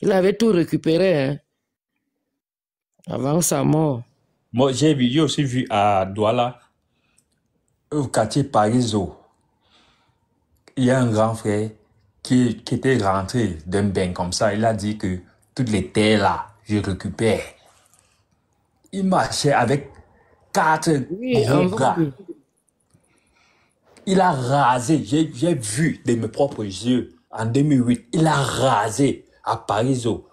Il avait tout récupéré hein, avant sa mort. Moi, j'ai aussi vu à Douala, au quartier Pariso, il y a un grand frère qui était rentré d'un bain comme ça. Il a dit que toutes les terres là, je récupère. Il marchait avec 4 gros bras. Il a rasé, j'ai vu de mes propres yeux en 2008, il a rasé à Pariso,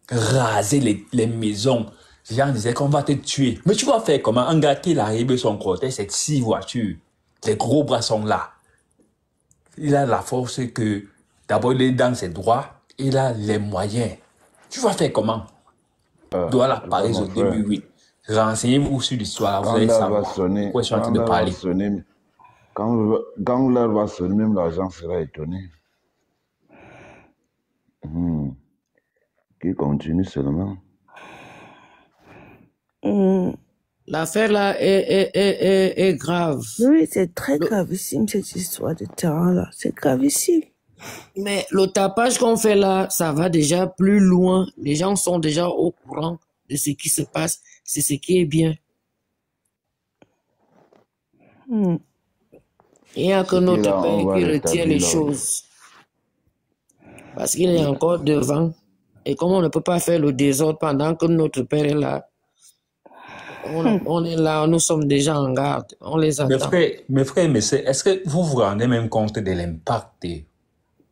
rasé les maisons. Les gens disaient qu'on va te tuer. Mais tu vas faire comment? Un gars qui est arrivé son cortège, c'est 6 voitures. Les gros bras sont là. Il a la force que, d'abord, il est dans ses droits, il a les moyens. Tu vas faire comment? Doit la Pariso 2008. Renseignez-vous sur l'histoire, vous allez savoir pourquoi je suis en train de parler. Quand l'heure va sonner, même l'argent sera étonné. Qui continue seulement. L'affaire là est grave. Oui, c'est très gravissime cette histoire de terrain-là. C'est gravissime. Mais le tapage qu'on fait là, ça va déjà plus loin. Les gens sont déjà au courant de ce qui se passe. C'est ce qui est bien. Il n'y a que notre père qui retient les choses. Parce qu'il est encore devant. Et comme on ne peut pas faire le désordre pendant que notre père est là, on est là, nous sommes déjà en garde. On les attend. Mes frères et mes sœurs, est-ce que vous vous rendez même compte de l'impact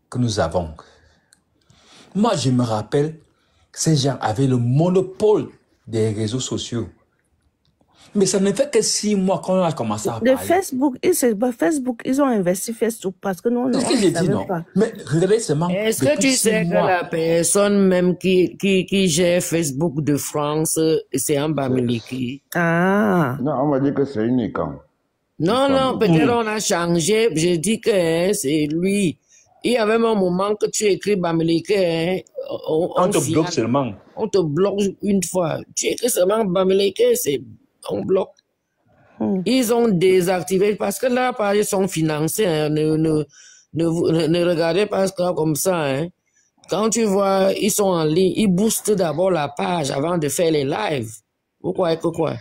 que nous avons? Moi, je me rappelle, ces gens avaient le monopole des réseaux sociaux. Mais ça ne fait que 6 mois qu'on a commencé à parler. Facebook, ils ont investi Facebook parce que nous, on ne savait pas. Mais regardez seulement. Est-ce que tu sais que la personne même qui gère Facebook de France, c'est un Bamileki? Ah. Non, on m'a dit que c'est une écran. Non, peut-être on a changé. Je dis que c'est lui. Il y avait un moment que tu écris Bamileke, on te bloque seulement. On te bloque une fois. Tu écris seulement Bamileke, on bloque. Ils ont désactivé parce que là, ils sont financés. Hein, ne regardez pas ça comme ça. Hein. Quand tu vois, ils sont en ligne, ils boostent d'abord la page avant de faire les lives. Vous croyez que quoi?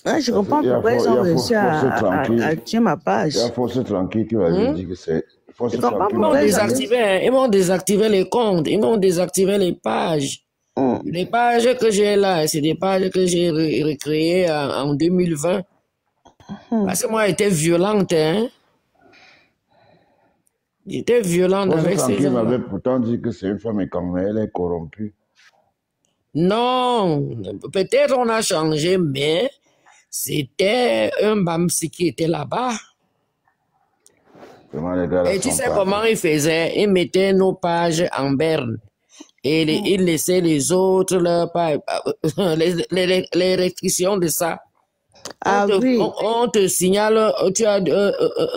Ah, je comprends pourquoi ils ont réussi à tuer ma page. Il y a Force Tranquille qui va dire que c'est... Ils m'ont désactivé les comptes, ils m'ont désactivé les pages. Les pages que j'ai là, c'est des pages que j'ai recréées en 2020. Parce que moi, j'étais violente, hein. J'étais violente avec ces gens. m'avait pourtant dit que c'est une femme et quand elle est corrompue. Non, peut-être on a changé, mais c'était un Bamsi qui était là-bas. Et tu sais comment il faisait? Il mettait nos pages en berne. Et il laissait les autres, les restrictions de ça. On te signale, tu as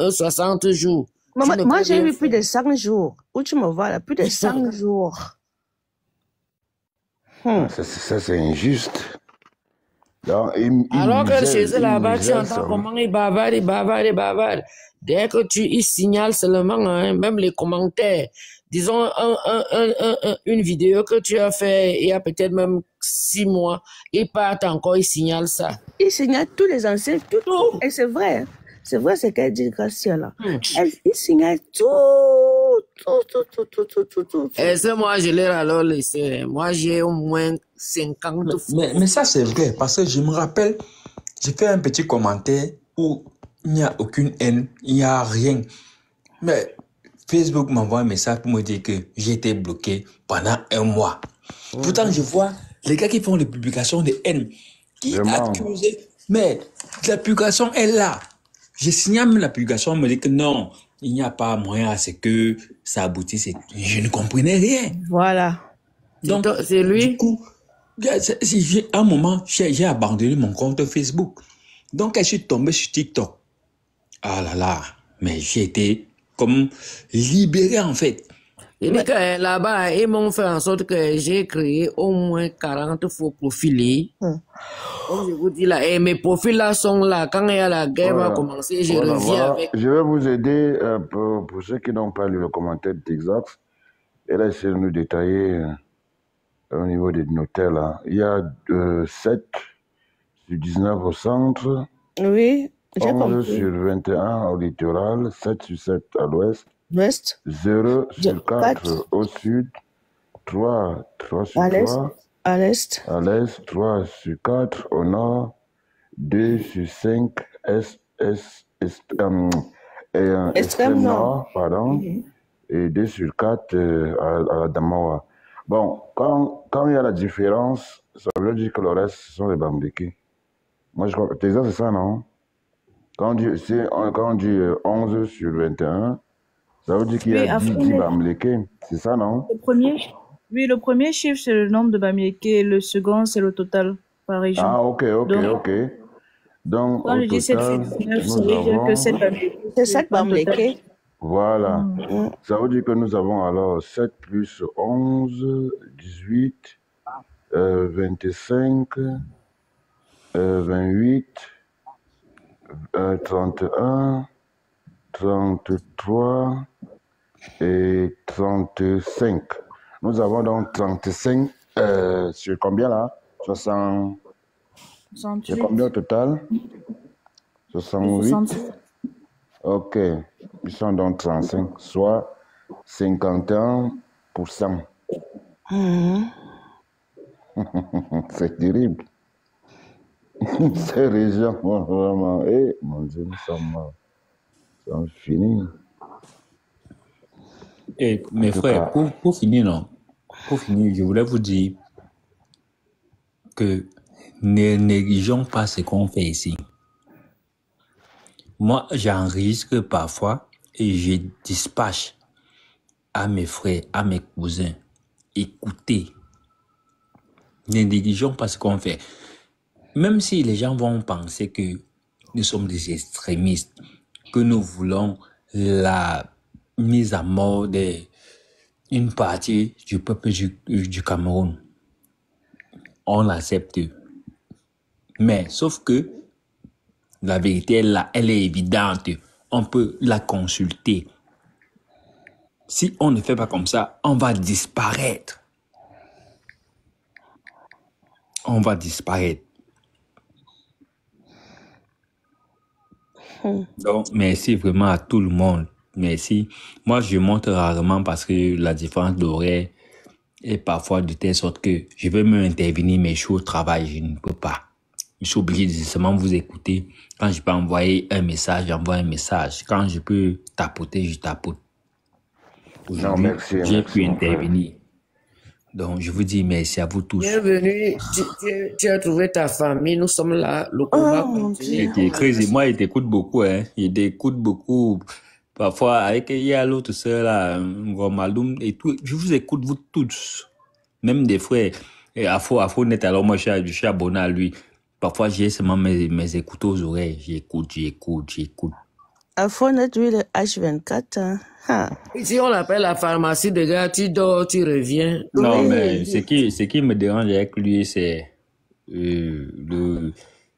60 jours. Moi, j'ai eu plus de 5 jours. Où tu me vois là, plus de 5 jours. Ça, c'est injuste. Donc, alors que chez eux là-bas, tu entends comment ils bavardent. Dès que ils signalent seulement, hein, même les commentaires, disons une vidéo que tu as fait il y a peut-être même 6 mois, ils partent encore, ils signalent ça. Ils signalent tous les anciens, tout. Et c'est vrai. C'est vrai ce qu'elle dit, Gracia, là. Ils signalent tout. Et ça, moi, je l'ai alors laissé. Moi, j'ai au moins 50 fois. Mais ça, c'est vrai, parce que je me rappelle, j'ai fait un petit commentaire où il n'y a aucune haine, il n'y a rien. Mais Facebook m'envoie un message pour me dire que j'ai été bloqué pendant 1 mois. Pourtant, je vois les gars qui font les publications de haine, qui accusent, mais la publication est là. Je signale même la publication, on me dit que non, il n'y a pas moyen à ce que ça aboutisse. Je ne comprenais rien. Voilà. Donc, c'est lui. Du coup, à un moment, j'ai abandonné mon compte Facebook. Donc, je suis tombé sur TikTok. Ah là là, mais j'ai été comme libéré en fait. Il dit que là-bas, ils m'ont fait en sorte que j'ai créé au moins 40 faux profils. Comme je vous dis là, et mes profils là sont là. Quand il y a la guerre va commencer, je reviens avec. Je vais vous aider pour ceux qui n'ont pas lu le commentaire de Texas. Et là, essayez de nous détailler au niveau des notels. Là. Il y a 7 sur 19 au centre. Oui, j'ai 11 compris. sur 21 au littoral, 7 sur 7 à l'ouest, L'ouest, 0 sur 4 au sud, 3 sur à 3 à l'est, à l'est, 3 sur 4 au nord, 2 sur 5 extrême nord, pardon, et 2 sur 4 à la Damawa. Bon, quand il y a la différence, ça veut dire que le reste, ce sont les Bambékis. Moi, je crois que c'est ça, non? Quand on dit 11 sur 21, ça veut dire qu'il y a 10 Bamlékés. C'est ça, non? Le premier chiffre, c'est le nombre de Bamlékés. Le second, c'est le total par région. Ah, ok. Donc, quand je dis 7 sur 19, ça veut dire que c'est 7 Bamlékés. Voilà. Ça veut dire que nous avons alors 7 plus 11, 18, 25, 28, 31, 33 et 35. Nous avons donc 35 sur combien là? 60. C'est combien au total? 68. Ok. Ils sont donc 35, soit 51%. C'est terrible. Ces régions, vraiment, mon Dieu, nous sommes finis. Et mes frères, pour finir, je voulais vous dire que ne négligeons pas ce qu'on fait ici. Moi, j'enregistre parfois et je dispatche à mes frères, à mes cousins. Écoutez, ne négligeons pas ce qu'on fait. Même si les gens vont penser que nous sommes des extrémistes, que nous voulons la mise à mort d'une partie du peuple du Cameroun, on l'accepte. Mais sauf que la vérité est là, elle est évidente. On peut la consulter. Si on ne fait pas comme ça, on va disparaître. On va disparaître. Donc, merci vraiment à tout le monde. Merci. Moi, je monte rarement parce que la différence d'horaire est parfois de telle sorte que je veux même intervenir, mais je suis au travail, je ne peux pas. Je suis obligé de seulement vous écouter. Quand je peux envoyer un message, j'envoie un message. Quand je peux tapoter, je tapote. Aujourd'hui, j'ai pu intervenir. Donc, je vous dis merci à vous tous. Bienvenue. Tu as trouvé ta famille. Nous sommes là. Le combat continue. Moi, il t'écoute beaucoup. Il t'écoute beaucoup. Parfois, avec il y a l'autre sœur là, Maloum et tout. Je vous écoute, vous tous. Même des frères. Et Afro Net, alors moi, je suis abonné à lui. Parfois, j'ai seulement mes écouteurs aux oreilles. J'écoute. Afro Net, lui, le H24. Ici, on l'appelle la pharmacie de gars. Tu dors, tu reviens. Non, mais ce qui me dérange avec lui, c'est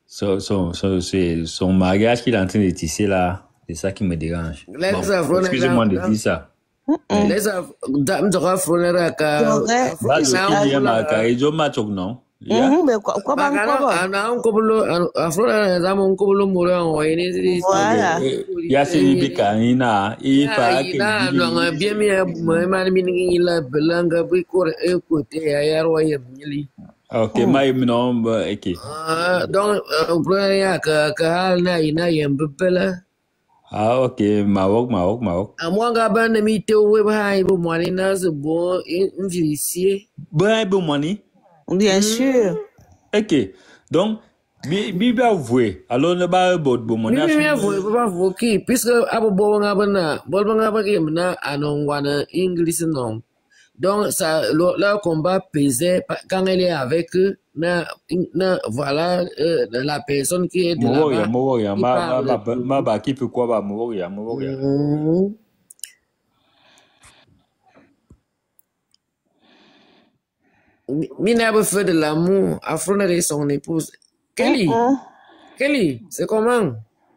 son mariage qu'il est en train de tisser là. C'est ça qui me dérange. Bon, excusez-moi de dire ça. Mais quoi Ok, non, ok. Donc, il y a Ah, ok, Maroc. À moi, Gaban, Mito, Webhai, Moaninas, bon, vicié. Bien sûr. Ok, donc, Bibi avoué. Alors, ne pas bon money. Puisque Abu Bongabana, Bolbangabaki, Anon, English, non. Donc, ça, le combat pesait quand elle est avec eux, voilà, la personne qui est de là-bas. Ma qui peut quoi, Mouria. Mina a fait de l'amour, affronter son épouse. Kelly, c'est comment?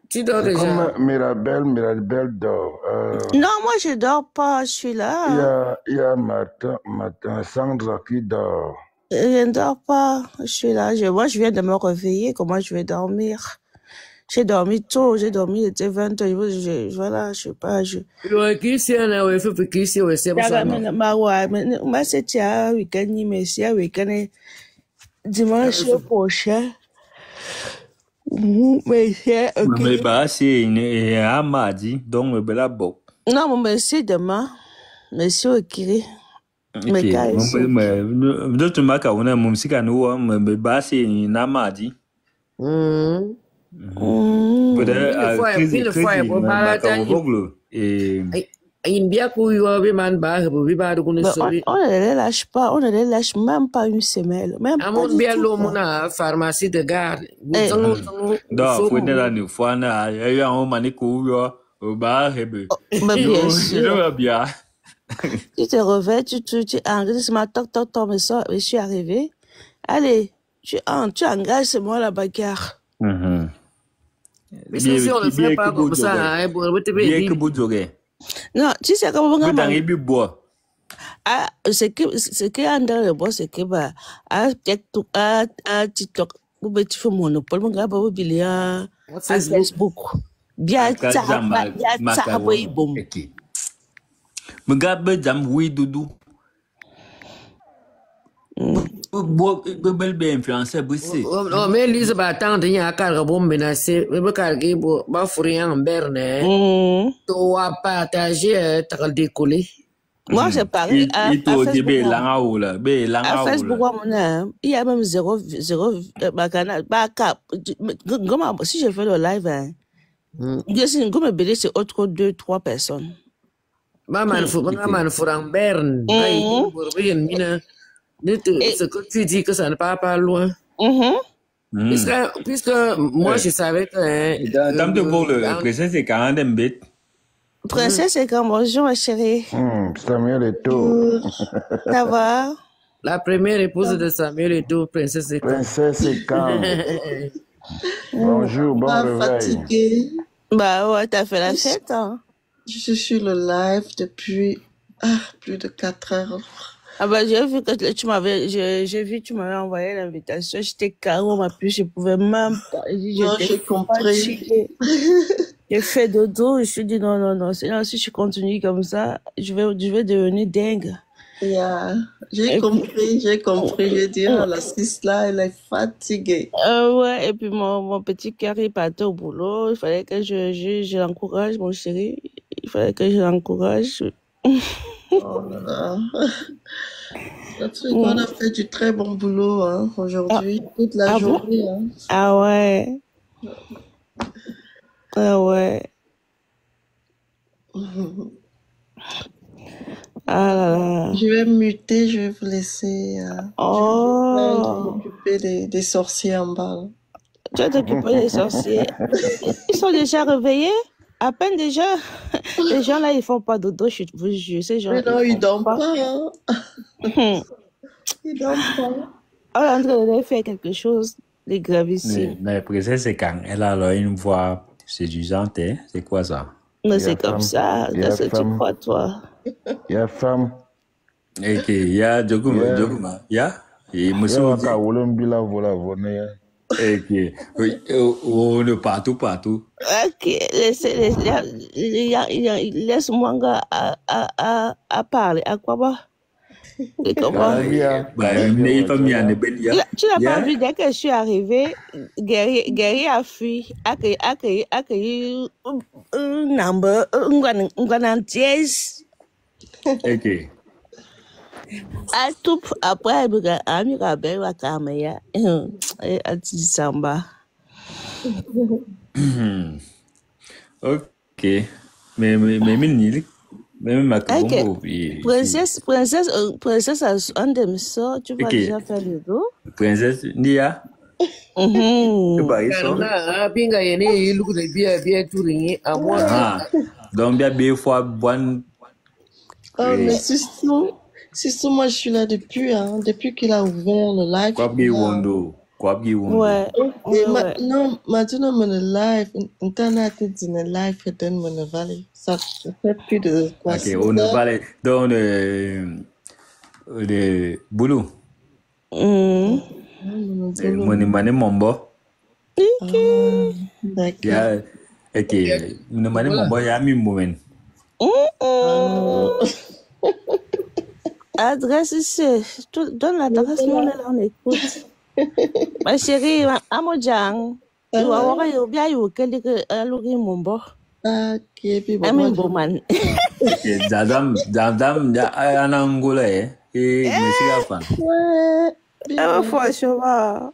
Tu dors déjà? Comme Mirabelle dort. Non, moi je dors pas, je suis là. Il y a Martin Sandra qui dort. Je ne dors pas, je suis là. Moi je viens de me réveiller, comment je vais dormir? J'ai dormi tôt, il était 20h, voilà, je sais pas, c'était week-end, mais c'est week-end, dimanche prochain. Mais c'est ok. Mais bah, c'est un mardi, donc me bela beau. Non, mais c'est demain. Mais c'est ok. Mais d'autres marques, on a mon musique mais bah, c'est un mardi. On ne les lâche pas, on ne les lâche même pas une semaine. Même pas du tout. Pharmacie de garde. Bien sûr. Tu te réveilles, tu engages, je suis arrivé. Allez, tu engages, c'est moi la bagarre. Mais si on ne fait pas comme ça, non, tu sais comment on va ce qui est dans le bois, c'est que à TikTok, vous mettez le monopole, mon gars, vous billet à Facebook. Bien, ça va, bon. Mugabe jam oui doudou. Bel influenceur brisé. Oh, mais Lise va attendre, il y a un cas de menacé, mais il va fourrir en berne. Tu vas partager, tu vas décoller. Moi, j'ai parlé à Facebook. Il y a même 0, si je fais le live, c'est autre 2-3 personnes. Ce que tu dis que ça ne part pas loin. Puisque moi, je savais que... Dame de pour le princesse et 40 mbit. Princesse et quand bonjour, ma chérie. Samuel Eto'o. Ça va? La première épouse de Samuel Eto'o, Princesse et quand. Princesse et quand. Bonjour, bon réveil. Fatiguée. Bah ouais, t'as fait la fête, hein? Je suis sur le live depuis plus de 4 heures. Ah bah j'ai vu que tu m'avais envoyé l'invitation, j'étais carrément ma puce, je pouvais même pas. Non, j'ai compris. J'ai fait dodo, je me suis dit non, sinon si je continue comme ça, je vais devenir dingue. Yeah. J'ai compris, j'ai dit, la cis là, elle est fatiguée. Ouais, et puis mon petit cœur il partait au boulot, il fallait que je l'encourage, mon chéri, il fallait que je l'encourage. Oh là là. On a fait du très bon boulot aujourd'hui, toute la journée. Bon? Ah ouais. Ah ouais. Ah là là. Je vais me muter, je vais vous laisser. Je vais m'occuper des sorciers en bas. Tu vas t'occuper des sorciers. Ils sont déjà réveillés? À peine déjà. Les gens là, ils font pas dodo, je vous jure. Ces gens, mais non, ils dorment pas. Ils dorment pas. On est en train de faire quelque chose de gravissime. Mais princesse, c'est quand elle a alors une voix séduisante, hein? C'est quoi ça? Mais c'est comme ça. Qu'est-ce que tu crois, toi? Il y a femme. Ok, il y a Joguma. Il y a? Et monsieur. Ok. On est partout. Ok. Laisse-moi à parler. À quoi bah? Et comment? Bien, il pas mis en ébène. Tu n'as pas vu, dès que je suis arrivée, Guerrier a fui, accueilli un number, un dièse. Ok. A tout après, ami Rabel wa Kamaya, a dit Samba. Ok. Mais ma Ok. Princesse, un de ça, tu vas déjà faire le dos? Princesse, Nia. Karna binga yene look de bien touring à moi. Donc bien fois bonne. Oh, mais Sisto, moi je suis là depuis qu'il a ouvert le live. Quoi ouais. Et maintenant, mon live, internet est une live et donne mon valley. Ça fait plus de quoi. Ok, on ne parle donc de boulot. Mon mombo. D'accord. Ok, mon mombo ya mi moment. Adresse c'est donne l'adresse, nous on écoute. Ma chérie, Amojang, tu vas voir bien you quel que alloué mon bord. Ok, puis bon man. Dadam ya anangola et monsieur Afan. Ouais. Ah foi chova.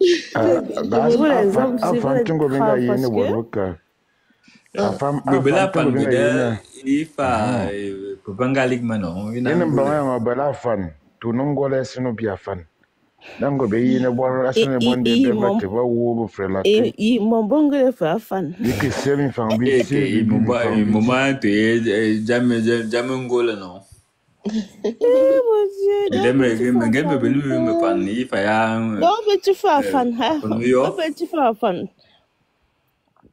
Afan tungo benga yene boruka. Afan bela ifa kupangalik mano. Yene mbanga bela fan. Tunongole sino bia fan. Dango be yine bon asene bon de bate ba wo frela ke mon bon gele fa fan yike semi fan bi se moment jamais ngole non mon dieu dembe belu me pan ni fa ya non mais tu fais fan non mais tu fais fan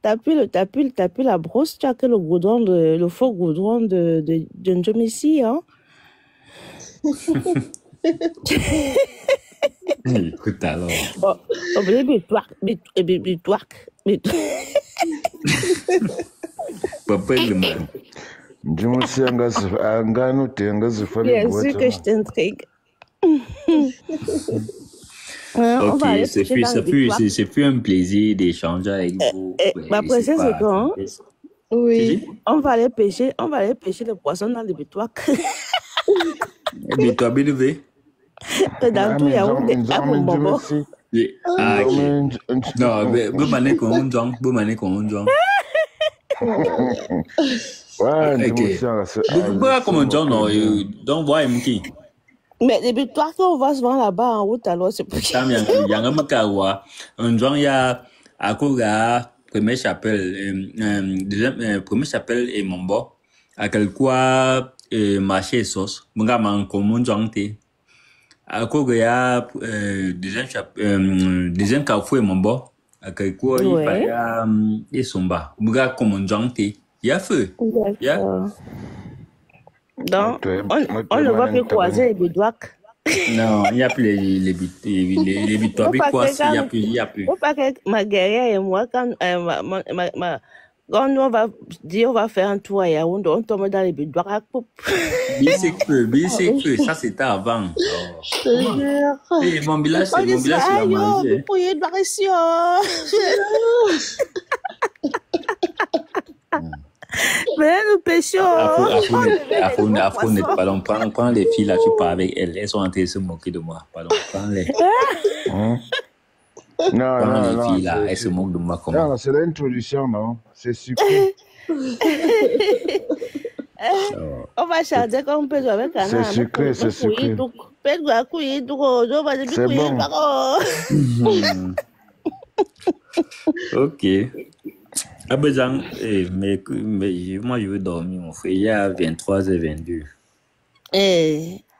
t'appuies la brosse, tu as que le faux goudron de Njomisi, hein. Écoute alors. Papa le man. Bien sûr que je t'intrigue. Ok, c'est plus un plaisir d'échanger avec vous. Ma princesse, c'est quand? Oui. On va aller pêcher le poisson dans les bitoiques. Mais toi, BDV? Dans tout Yaoundé, à mon bobo. Ah, ok. Non, vous m'avez conjoint. Ouais, ok. Comment John, non, donc, voir qui? Mais les bitoires qu'on voit souvent là-bas en route, alors c'est pour ça. Il y a un makawa. Un jour, il y a à Koga, première chapelle, première chapelle et Mombo. À quel quoi, marché sauce. Munga man comme jonté. À Koga, il y a deuxième carrefour et Mombo. À quel quoi, il y a et Somba. Munga comme jonté. Il y a feu. Donc, on ne va plus croiser les bidouacs. Non, il n'y a plus les bidouacs. Il n'y a plus. Faut pas que ma guerrière et moi, quand on va dire on va faire un tour à Yaoundé, on tombe dans les bidouacs. Bisec, ça c'était avant. Je te jure. Et mon village, c'est la manger. Mais nous pêchons. Afro, pardon, prends les filles là, tu parles avec elles. Elles sont en train de se moquer de moi. Pardon, prends-les. Non, les filles là, elles se moquent de moi comment? Non, c'est l'introduction, non? C'est sucré. On va chanter comme on peut jouer avec un C'est sucré, c'est sucré. C'est bon. Ok. Abidjan, mais moi je veux dormir, mon frère. Il y a 23h22.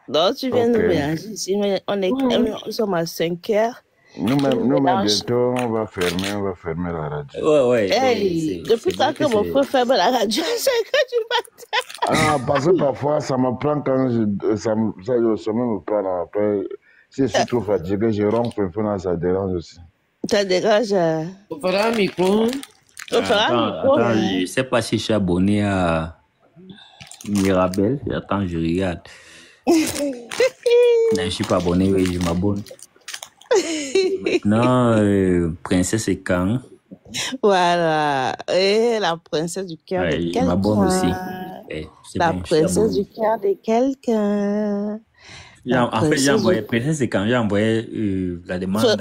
Donc tu viens nous mélanger ici. Nous sommes à 5h. Nous-mêmes, bientôt, on va fermer la radio. Ouais. Depuis quand que mon frère ferme la radio, c'est que tu m'attends. Parce que parfois, ça me prend quand le sommeil me prend. Après, si je suis trop fatigué, je ronfle un peu, ça dérange aussi. Ça dérange. On fera un micro. Attends, je ne sais pas si je suis abonné à Mirabel. Attends, je regarde. Non, je suis pas abonné, oui, je m'abonne. Maintenant, Princesse et quand? Voilà. Et la princesse du cœur de Ouais, je m'abonne aussi. quelqu'un. C'est La bien, je suis princesse abonné. du cœur de quelqu'un. La En fait, j'ai princesse envoyé, du... Princesse et quand j'ai envoyé la demande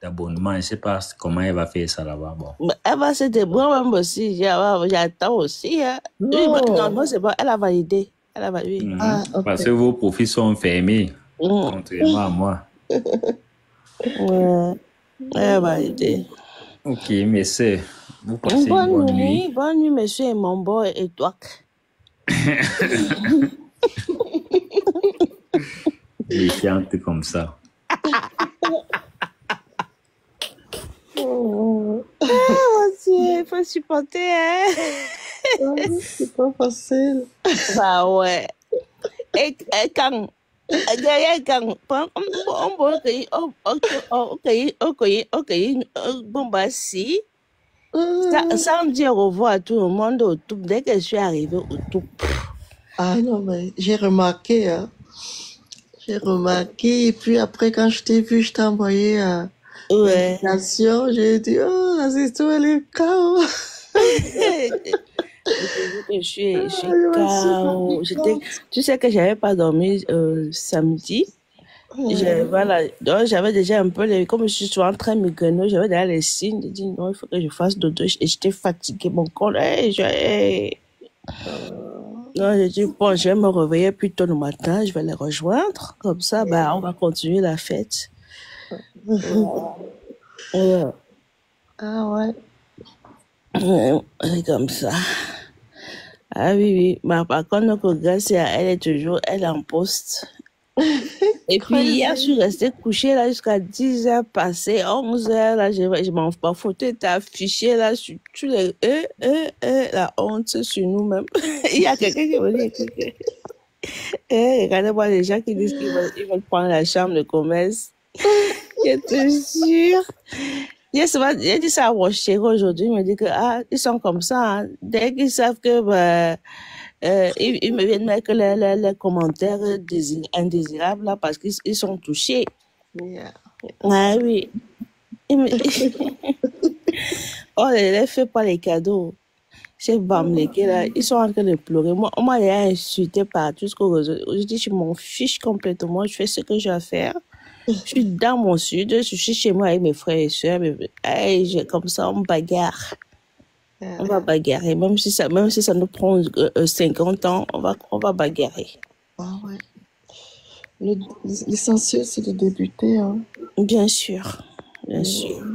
d'abonnement, je ne sais pas comment elle va faire ça là-bas. Bon. Elle va se débrouiller même aussi. J'attends aussi. Hein. Oui, Non. non, c'est bon. Elle a validé. Elle a validé. Mhm. Ah, Parce ok. que vos profils sont fermés, Mm. contrairement à moi. Ouais. Elle a validé. Ok, mes sœurs, vous passez une bonne nuit. Bonne nuit, monsieur et mon boy et toi. Méfiante comme ça. Oh. Ah, mon Dieu, il faut supporter, hein. C'est pas facile. Bah ouais. Et quand... Derrière, quand on bon, bah si, sans dire au revoir à tout le monde au tout, dès que je suis arrivée au tout. Ah non, mais j'ai remarqué, hein. J'ai remarqué, et puis après, quand je t'ai vu, je t'ai envoyé Ouais. l'invitation, j'ai dit, oh, assiste-toi, elle est KO. Je suis KO. Tu sais que j'avais pas dormi samedi. Voilà, donc j'avais déjà un peu comme je suis souvent très migraineux, j'avais déjà les signes. J'ai dit non, il faut que je fasse dodo. Et j'étais fatiguée, mon corps. Non, j'ai dit bon, je vais me réveiller plus tôt le matin, je vais les rejoindre. Comme ça, bah, on va continuer la fête. Ouais. Ah ouais. C'est comme ça. Ah oui, oui. Mais par contre, notre Gracia, elle est en poste. Et puis hier, je suis restée couchée là jusqu'à 10h passées, 11h, là, je m'en ma photo était affichée là sur tous les... la honte sur nous-mêmes. Il y a quelqu'un qui me dit, regardez-moi les gens qui disent qu'ils veulent prendre la chambre de commerce. Je te jure. J'ai dit ça à mon chéri aujourd'hui, il me dit que, ils sont comme ça, hein. Dès qu'ils savent que, ils me viennent mettre les commentaires indésirables là parce qu'ils sont touchés. Yeah. Ah oui. Oh, les fait pas les cadeaux. Ces bamléqués là, ils sont en train de pleurer. Moi, on m'a insulté partout jusqu'au réseau. Je dis, je m'en fiche complètement. Je fais ce que j'ai à faire. Je suis dans mon sud. Je suis chez moi avec mes frères et soeurs. Comme ça, on bagarre. On va bagarrer. Même si ça nous prend 50 ans, on va bagarrer. Ah ouais. L'essentiel, c'est de débuter. Hein. Bien sûr. Bien sûr.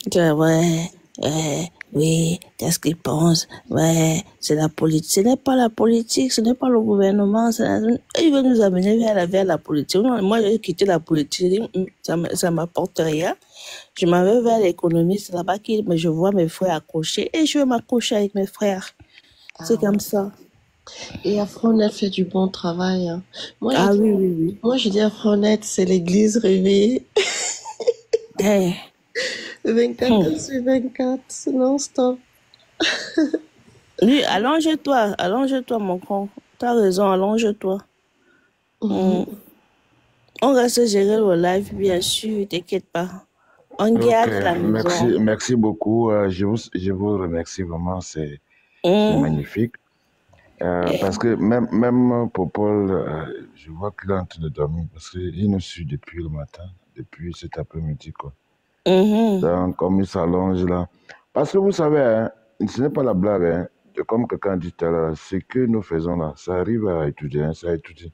Ouais, oui, qu'est-ce qu'ils pensent? Ouais, c'est la politique. Ce n'est pas la politique, ce n'est pas le gouvernement. Ils veulent nous amener vers la politique. Moi, j'ai quitté la politique. Ça m'apporte rien. Je m'en vais vers l'économie. C'est là-bas que je vois mes frères accrochés et je vais m'accrocher avec mes frères. C'est comme ça. Et Afronet fait du bon travail. Hein. Moi, oui. Moi, je dis Afronet, c'est l'église réveillée. Hey. 24 sur 24, non-stop. Oui, allonge-toi, mon con. T'as raison, allonge-toi. On reste gérer le live, bien sûr, t'inquiète pas. On garde la maison. Merci beaucoup. Je vous remercie vraiment, c'est magnifique. Parce que même pour Paul, je vois qu'il est en train de dormir parce qu'il nous suit depuis le matin, depuis cet après-midi, quoi. Donc, comme il s'allonge là. Parce que vous savez, hein, ce n'est pas la blague, hein, comme quelqu'un dit tout à l'heure, ce que nous faisons là, ça arrive à étudier, hein, ça étudie.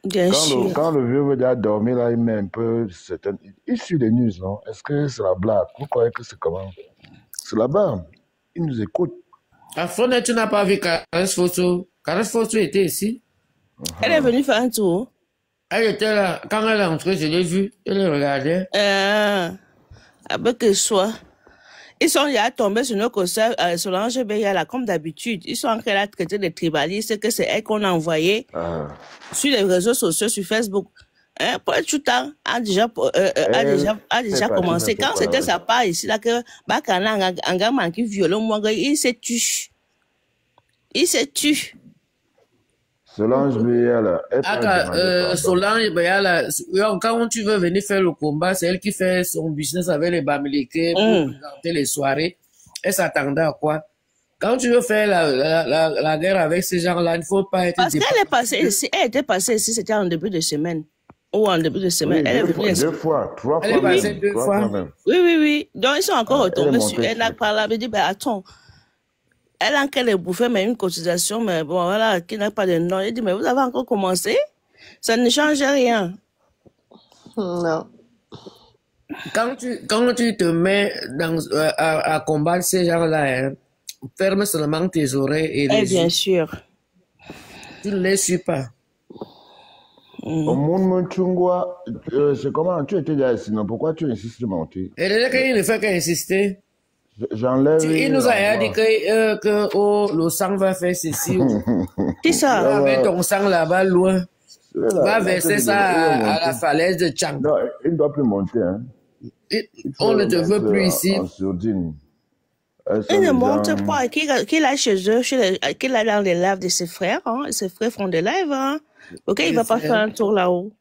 Bien sûr. Quand le vieux veut déjà dormir là, il met un peu certaines... Il suit les news, non? Est-ce que c'est la blague? Vous croyez que c'est comment? C'est là-bas. Il nous écoute. Afronet, tu n'as pas vu Caresse Fosso? Caresse Fosso était ici. Elle est venue faire un tour. Elle était là. Quand elle est entrée, je l'ai vue. Elle le regardait. Avec que soit. Ils sont là tombés sur nos concerts, Solange Béya, là, comme d'habitude. Ils sont en train de traiter des tribalistes, que c'est elle qu'on a envoyé sur les réseaux sociaux, sur Facebook. Paul Choutan a déjà commencé. Quand c'était sa part ici, là, que Bakana, un gamin qui viole moi, il s'est tué. Il s'est tué. Solange Biala, elle peut demander pardon. Solange Biala, quand tu veux venir faire le combat, c'est elle qui fait son business avec les Bamileke pour présenter les soirées. Elle s'attendait à quoi? Quand tu veux faire la guerre avec ces gens-là, il ne faut pas être... Parce qu'elle est passée ici, elle était passée ici, c'était en début de semaine. Ou en début de semaine. Oui, Elle est deux venue. fois, trois Elle est fois passée même. deux Trois fois. fois même. Oui. Donc, ils sont encore Elle est retombés sur montée elle. Elle a dessus. parlé, elle dit, ben attends, elle a qu'elle est bouffée, mais une cotisation, mais bon, voilà, qui n'a pas de nom. Elle dit, mais vous avez encore commencé? Ça ne change rien. Non. Quand tu te mets à combattre ces gens-là, hein, ferme seulement tes oreilles et Eh les bien yeux. sûr. Tu ne les suis pas. Au monde Munchungwa, c'est comment? Tu étais déjà ici, non? Pourquoi tu insistes de monter? Et déjà qu'il ne fait qu'insister. J'enlève. Il nous a dit que le sang va faire ceci. C'est ça. Va mettre ton sang là-bas loin. Va verser ça à la monter. falaise de Chang. Non, il ne doit plus monter. Hein. On ne te veut plus ici. En sourdine. Il ne monte pas. Qu'il aille chez eux, qu'il aille dans les lives de ses frères. Hein. Ses frères font des lives. Hein. Ok, il ne va pas faire un tour là-haut.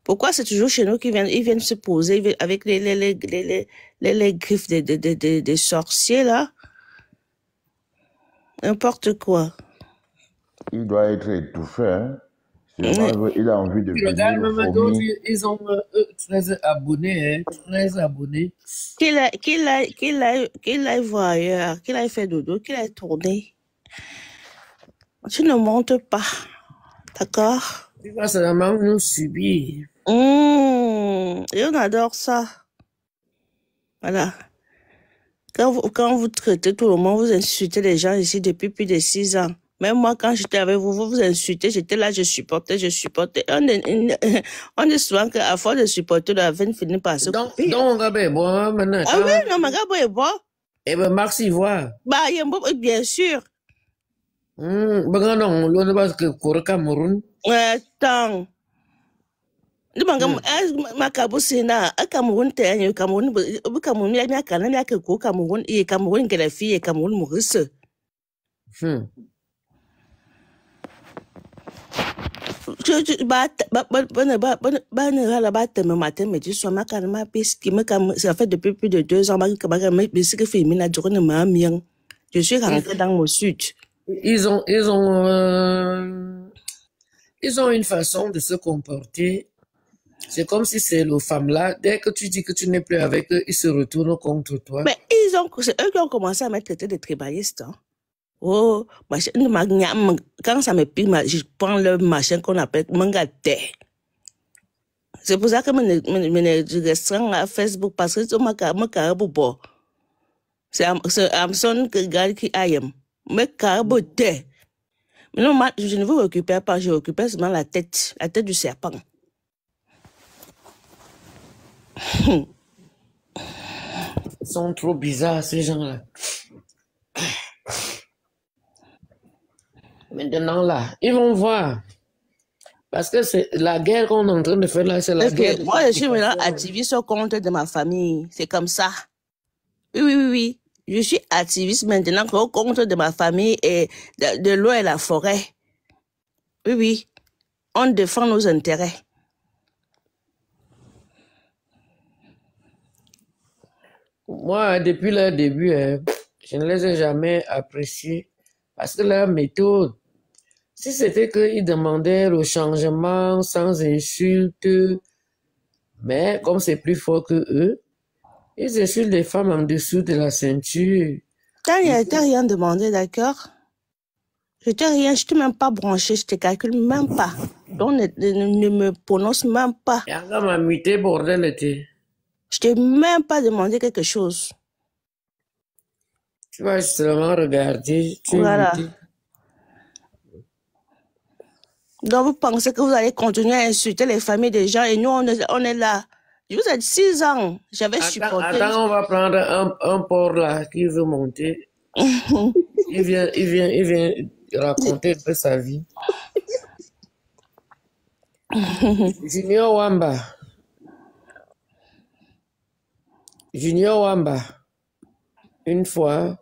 Pourquoi c'est toujours chez nous qu'ils viennent se poser avec les griffes des sorciers, là? N'importe quoi. Il doit être étouffé. Hein. Il a envie de Regarde, venir même d'autres, ils ont 13 abonnés. Hein, 13 abonnés. Qu'il aille voir ailleurs, qu'il aille faire dodo, qu'il aille tourner. Tu ne montes pas. D'accord? Tu vas seulement nous subir. Et on adore ça. Voilà. Quand vous traitez tout le monde, vous insultez les gens ici depuis plus de 6 ans. Même moi, quand j'étais avec vous, vous insultez, j'étais là, je supportais. On dit souvent qu'à force de supporter, la veine finit par se couper. Donc, bon, maintenant. Ah oui, non, mais Gabo est bon. Eh ben, Maxi voit. Bah, il y a un bon, bien sûr. Ben, non, l'on ne va que pour le Cameroun. Attends. Ma Kabusina, a Cameroun, Cameroun, Cameroun, il y a Cameroun, il y a Cameroun, il y a Cameroun, qui est la fille, et Cameroun, Maurice. Ça fait depuis plus de 2 ans je suis rentrée dans mon sud. Ils ont une façon de se comporter. C'est comme si c'est le femme-là. Dès que tu dis que tu n'es plus avec eux, ils se retournent contre toi. Mais c'est eux qui ont commencé à me traiter de tribalistes. Hein. Oh, machin, quand ça me pique, je prends le machin qu'on appelle mangate. C'est pour ça que je restreins à Facebook parce que c'est ma carabo. C'est Amazon qui aime. Mais carabo te. Mais non, je ne vous récupère pas, je récupère seulement la tête du serpent. Ils sont trop bizarres, ces gens-là. Maintenant, là, ils vont voir. Parce que c'est la guerre qu'on est en train de faire là, c'est la guerre. Moi, je suis maintenant activiste au compte de ma famille. C'est comme ça. Oui. Je suis activiste maintenant au compte de ma famille et de l'eau et la forêt. Oui. On défend nos intérêts. Moi, depuis le début, je ne les ai jamais appréciés. Parce que leur méthode, si c'était qu'ils demandaient le changement sans insulte, mais comme c'est plus fort que eux, ils insultent les femmes en dessous de la ceinture. T'as rien demandé, d'accord? Je t'ai même pas branché, je te calcule même pas. Donc ne me prononce même pas. Yanga m'a muté, bordel était. Je t'ai même pas demandé quelque chose. Tu vas seulement regarder. Voilà. Donc vous pensez que vous allez continuer à insulter les familles des gens et nous on est là. Je vous ai dit 6 ans, j'avais supporté. Attends, on va prendre un porc là qui veut monter. il vient raconter un peu sa vie. Junior Wamba. Une fois,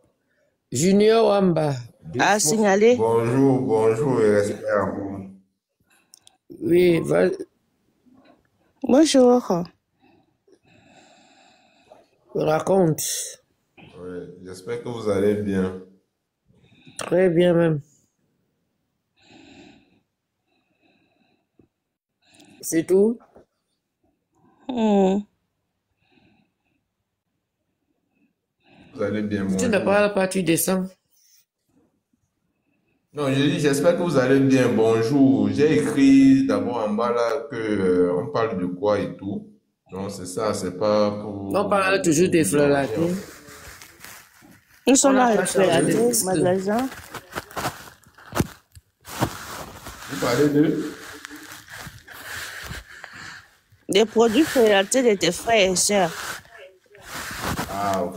Junior Wamba à signaler. Bonjour et respect à vous. Oui, Bonjour. raconte. Ouais, j'espère que vous allez bien. Très bien même. C'est tout? Hmm. Vous allez bien, Si tu bonjour. ne parles pas, tu descends. Non, je dis, j'espère que vous allez bien, bonjour. J'ai écrit d'abord en bas là que on parle de quoi et tout. Donc c'est ça, c'est pas pour On parle toujours des vous déranger, en fleurs. fait. Nous sommes On n'a dans pas le changé de feuillaté, piste. magasin. Vous parlez de... Des produits feuillatés de tes frères et sœurs. Ah, ok.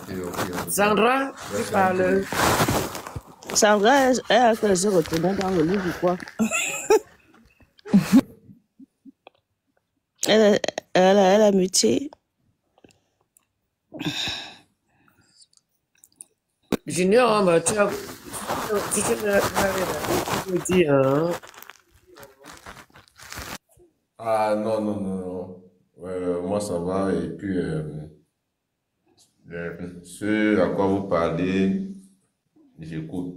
Sandra, tu parles. Sandra, elle a qu'elle se retourner dans le lit ou quoi? Elle a muté. Junior, bah, tu me dis, hein? Ah, non. Moi, ça va. Et puis, ce à quoi vous parlez, j'écoute.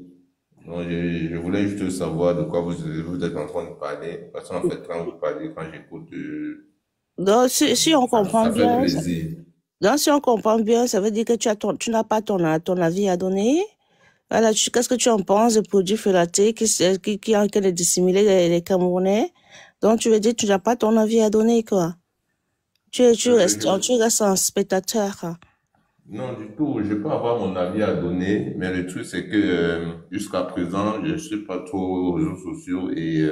Donc, je voulais juste savoir de quoi vous êtes en train de parler. Parce qu'en fait, quand vous parlez, quand j'écoute, Donc, si on comprend ça fait bien, plaisir. donc, si on comprend bien, ça veut dire que tu n'as pas ton avis à donner. Voilà, qu'est-ce que tu en penses des produits feuillatés qui ont en train de dissimuler les Camerounais? Donc, tu veux dire que tu n'as pas ton avis à donner, quoi. Tu restes un spectateur. Non, du tout. Je peux avoir mon avis à donner, mais le truc, c'est que jusqu'à présent, je ne suis pas trop aux réseaux sociaux et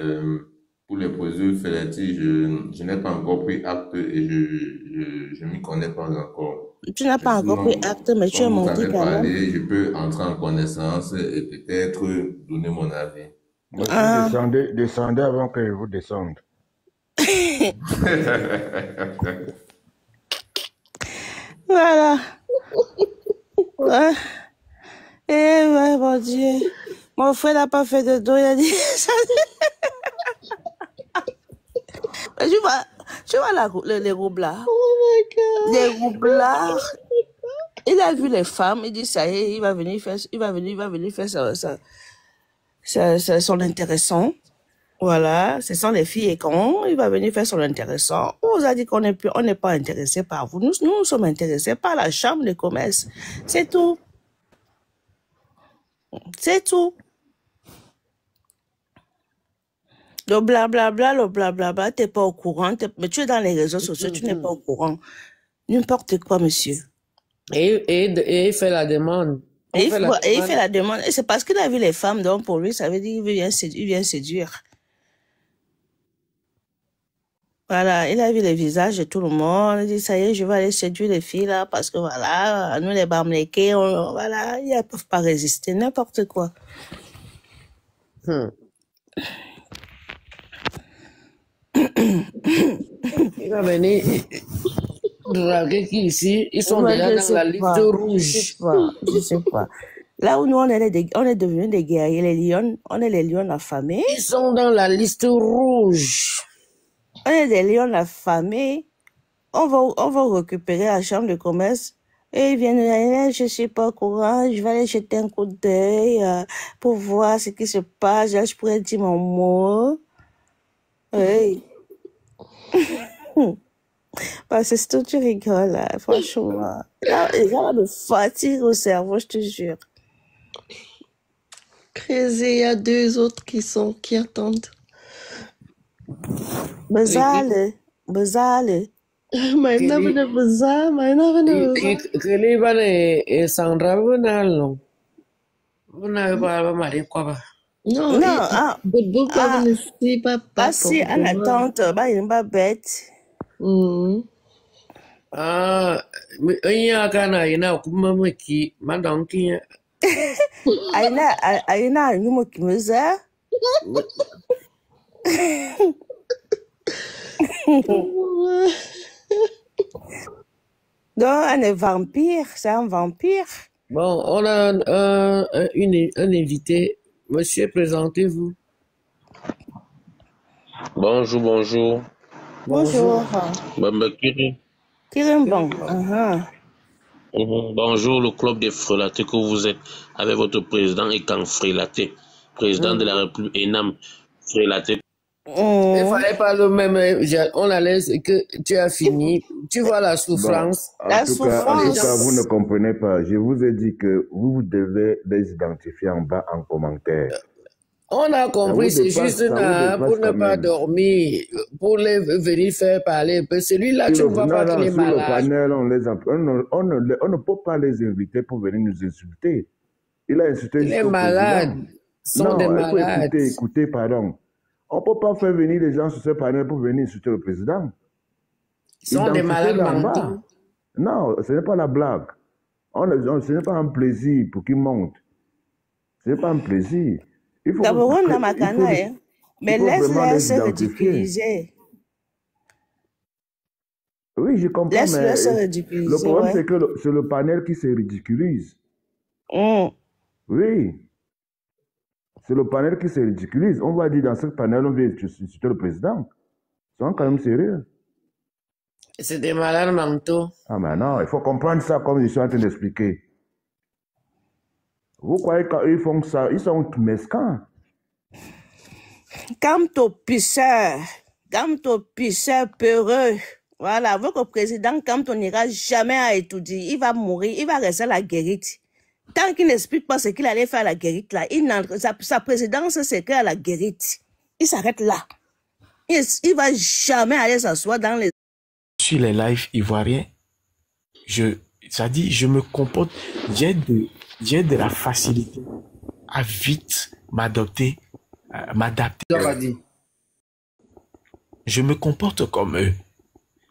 pour les produits feuilletés, je n'ai pas encore pris acte et je m'y connais pas encore. Tu n'as pas encore pris acte, mais tu es Comme vous monté avez quand même. parlé, je peux entrer en connaissance et peut-être donner mon avis. Monsieur, descendez avant que je vous descende. Voilà. Ouais. Eh ouais, mon Dieu. Mon frère n'a pas fait de dos, il a dit ça. Tu vois les roublards. Oh my God. Les roublards. Il a vu les femmes, il dit ça y est, il va venir faire son intéressant. Voilà, ce sont les filles et cons, il va venir faire son intéressant. On vous a dit qu'on n'est pas intéressé par vous. Nous sommes intéressés par la chambre de commerce. C'est tout. C'est tout. Le blablabla, t'es pas au courant. Mais tu es dans les réseaux sociaux, tu n'es pas au courant. N'importe quoi, monsieur. Et il fait la demande. Et il fait la demande. Et c'est parce qu'il a vu les femmes, donc pour lui, ça veut dire qu'il vient séduire. Voilà, il a vu les visages de tout le monde. Il dit, ça y est, je vais aller séduire les filles là, parce que voilà, nous les Bamlékés, voilà, ils ne peuvent pas résister, n'importe quoi. Il va venir draguer qui ici, ils sont déjà dans la liste rouge. Je sais pas. Là où nous, on est devenus des guerriers, les lions, on est les lions affamés. Ils sont dans la liste rouge. On est des lions affamés. On va récupérer la chambre de commerce. Et ils viennent dire, je suis pas au courant, je vais aller jeter un coup d'œil pour voir ce qui se passe. Là, je pourrais dire mon mot. Oui. Parce que c'est tout, tu rigoles, là, franchement. Là, les gars me fatiguent au cerveau, je te jure. Crazy, il y a 2 autres qui attendent. Bezale. Mijn naam is Baza, mijn naam is Keliban et Sandra Bonal. Vous n'avez pas marié quoi ba? Non, Bobo pas venu ici, papa. Si, à la tante, bah, il n'est pas bête. Ah, il y a Ghana, il y a un qui m'a donné. Aina, il nous qui me ça. Donc, on est vampire, c'est un vampire. Bon, on a un invité Monsieur, présentez-vous. Bonjour, bonjour. Bonjour. Bamba Kiri. Kirimban. Bonjour, le club des Frélatés que vous êtes avec votre président Ekan Frélaté, président de la République Enam Frélaté. Il ne fallait pas le même. On a laisse que tu as fini. Tu vois la souffrance. Bon, en tout cas, vous ne comprenez pas. Je vous ai dit que vous devez les identifier en bas en commentaire. On a compris, c'est juste pour ne pas dormir, pour les venir faire parler un peu. Celui-là, tu ne vois pas qu'il est malade. Le panel, on ne peut pas les inviter pour venir nous insulter. Il a insulté. Il est malade. Sont des malades. Écoutez, pardon. On ne peut pas faire venir les gens sur ce panel pour venir insulter le président. Ils sont des malades mentaux. Non, ce n'est pas la blague. Ce n'est pas un plaisir pour qu'ils montent. Ce n'est pas un plaisir. Mais laisse-les se ridiculiser. Oui, je comprends, mais le problème, c'est que c'est le panel qui se ridiculise. Oui. C'est le panel qui se ridiculise. On va dire dans ce panel, on vient insulter le président. Ils sont quand même sérieux. C'est des malades mentaux. Ah, mais non, il faut comprendre ça comme je suis en train d'expliquer. Vous croyez qu'ils font ça, ils sont mesquins. Calme-toi, pisseur peureux. Voilà, votre président, quand on n'ira jamais à étudier, il va mourir, il va rester à la guérite. Tant qu'il n'explique pas ce qu'il allait faire à la guérite, là, sa présidence, c'est qu'à la guérite. Il s'arrête là. Il va jamais aller s'asseoir dans les... Sur les lives ivoiriens, ça dit, je me comporte, j'ai de la facilité à vite m'adapter. Je me comporte comme eux.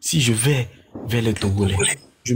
Si je vais vers les Togolais,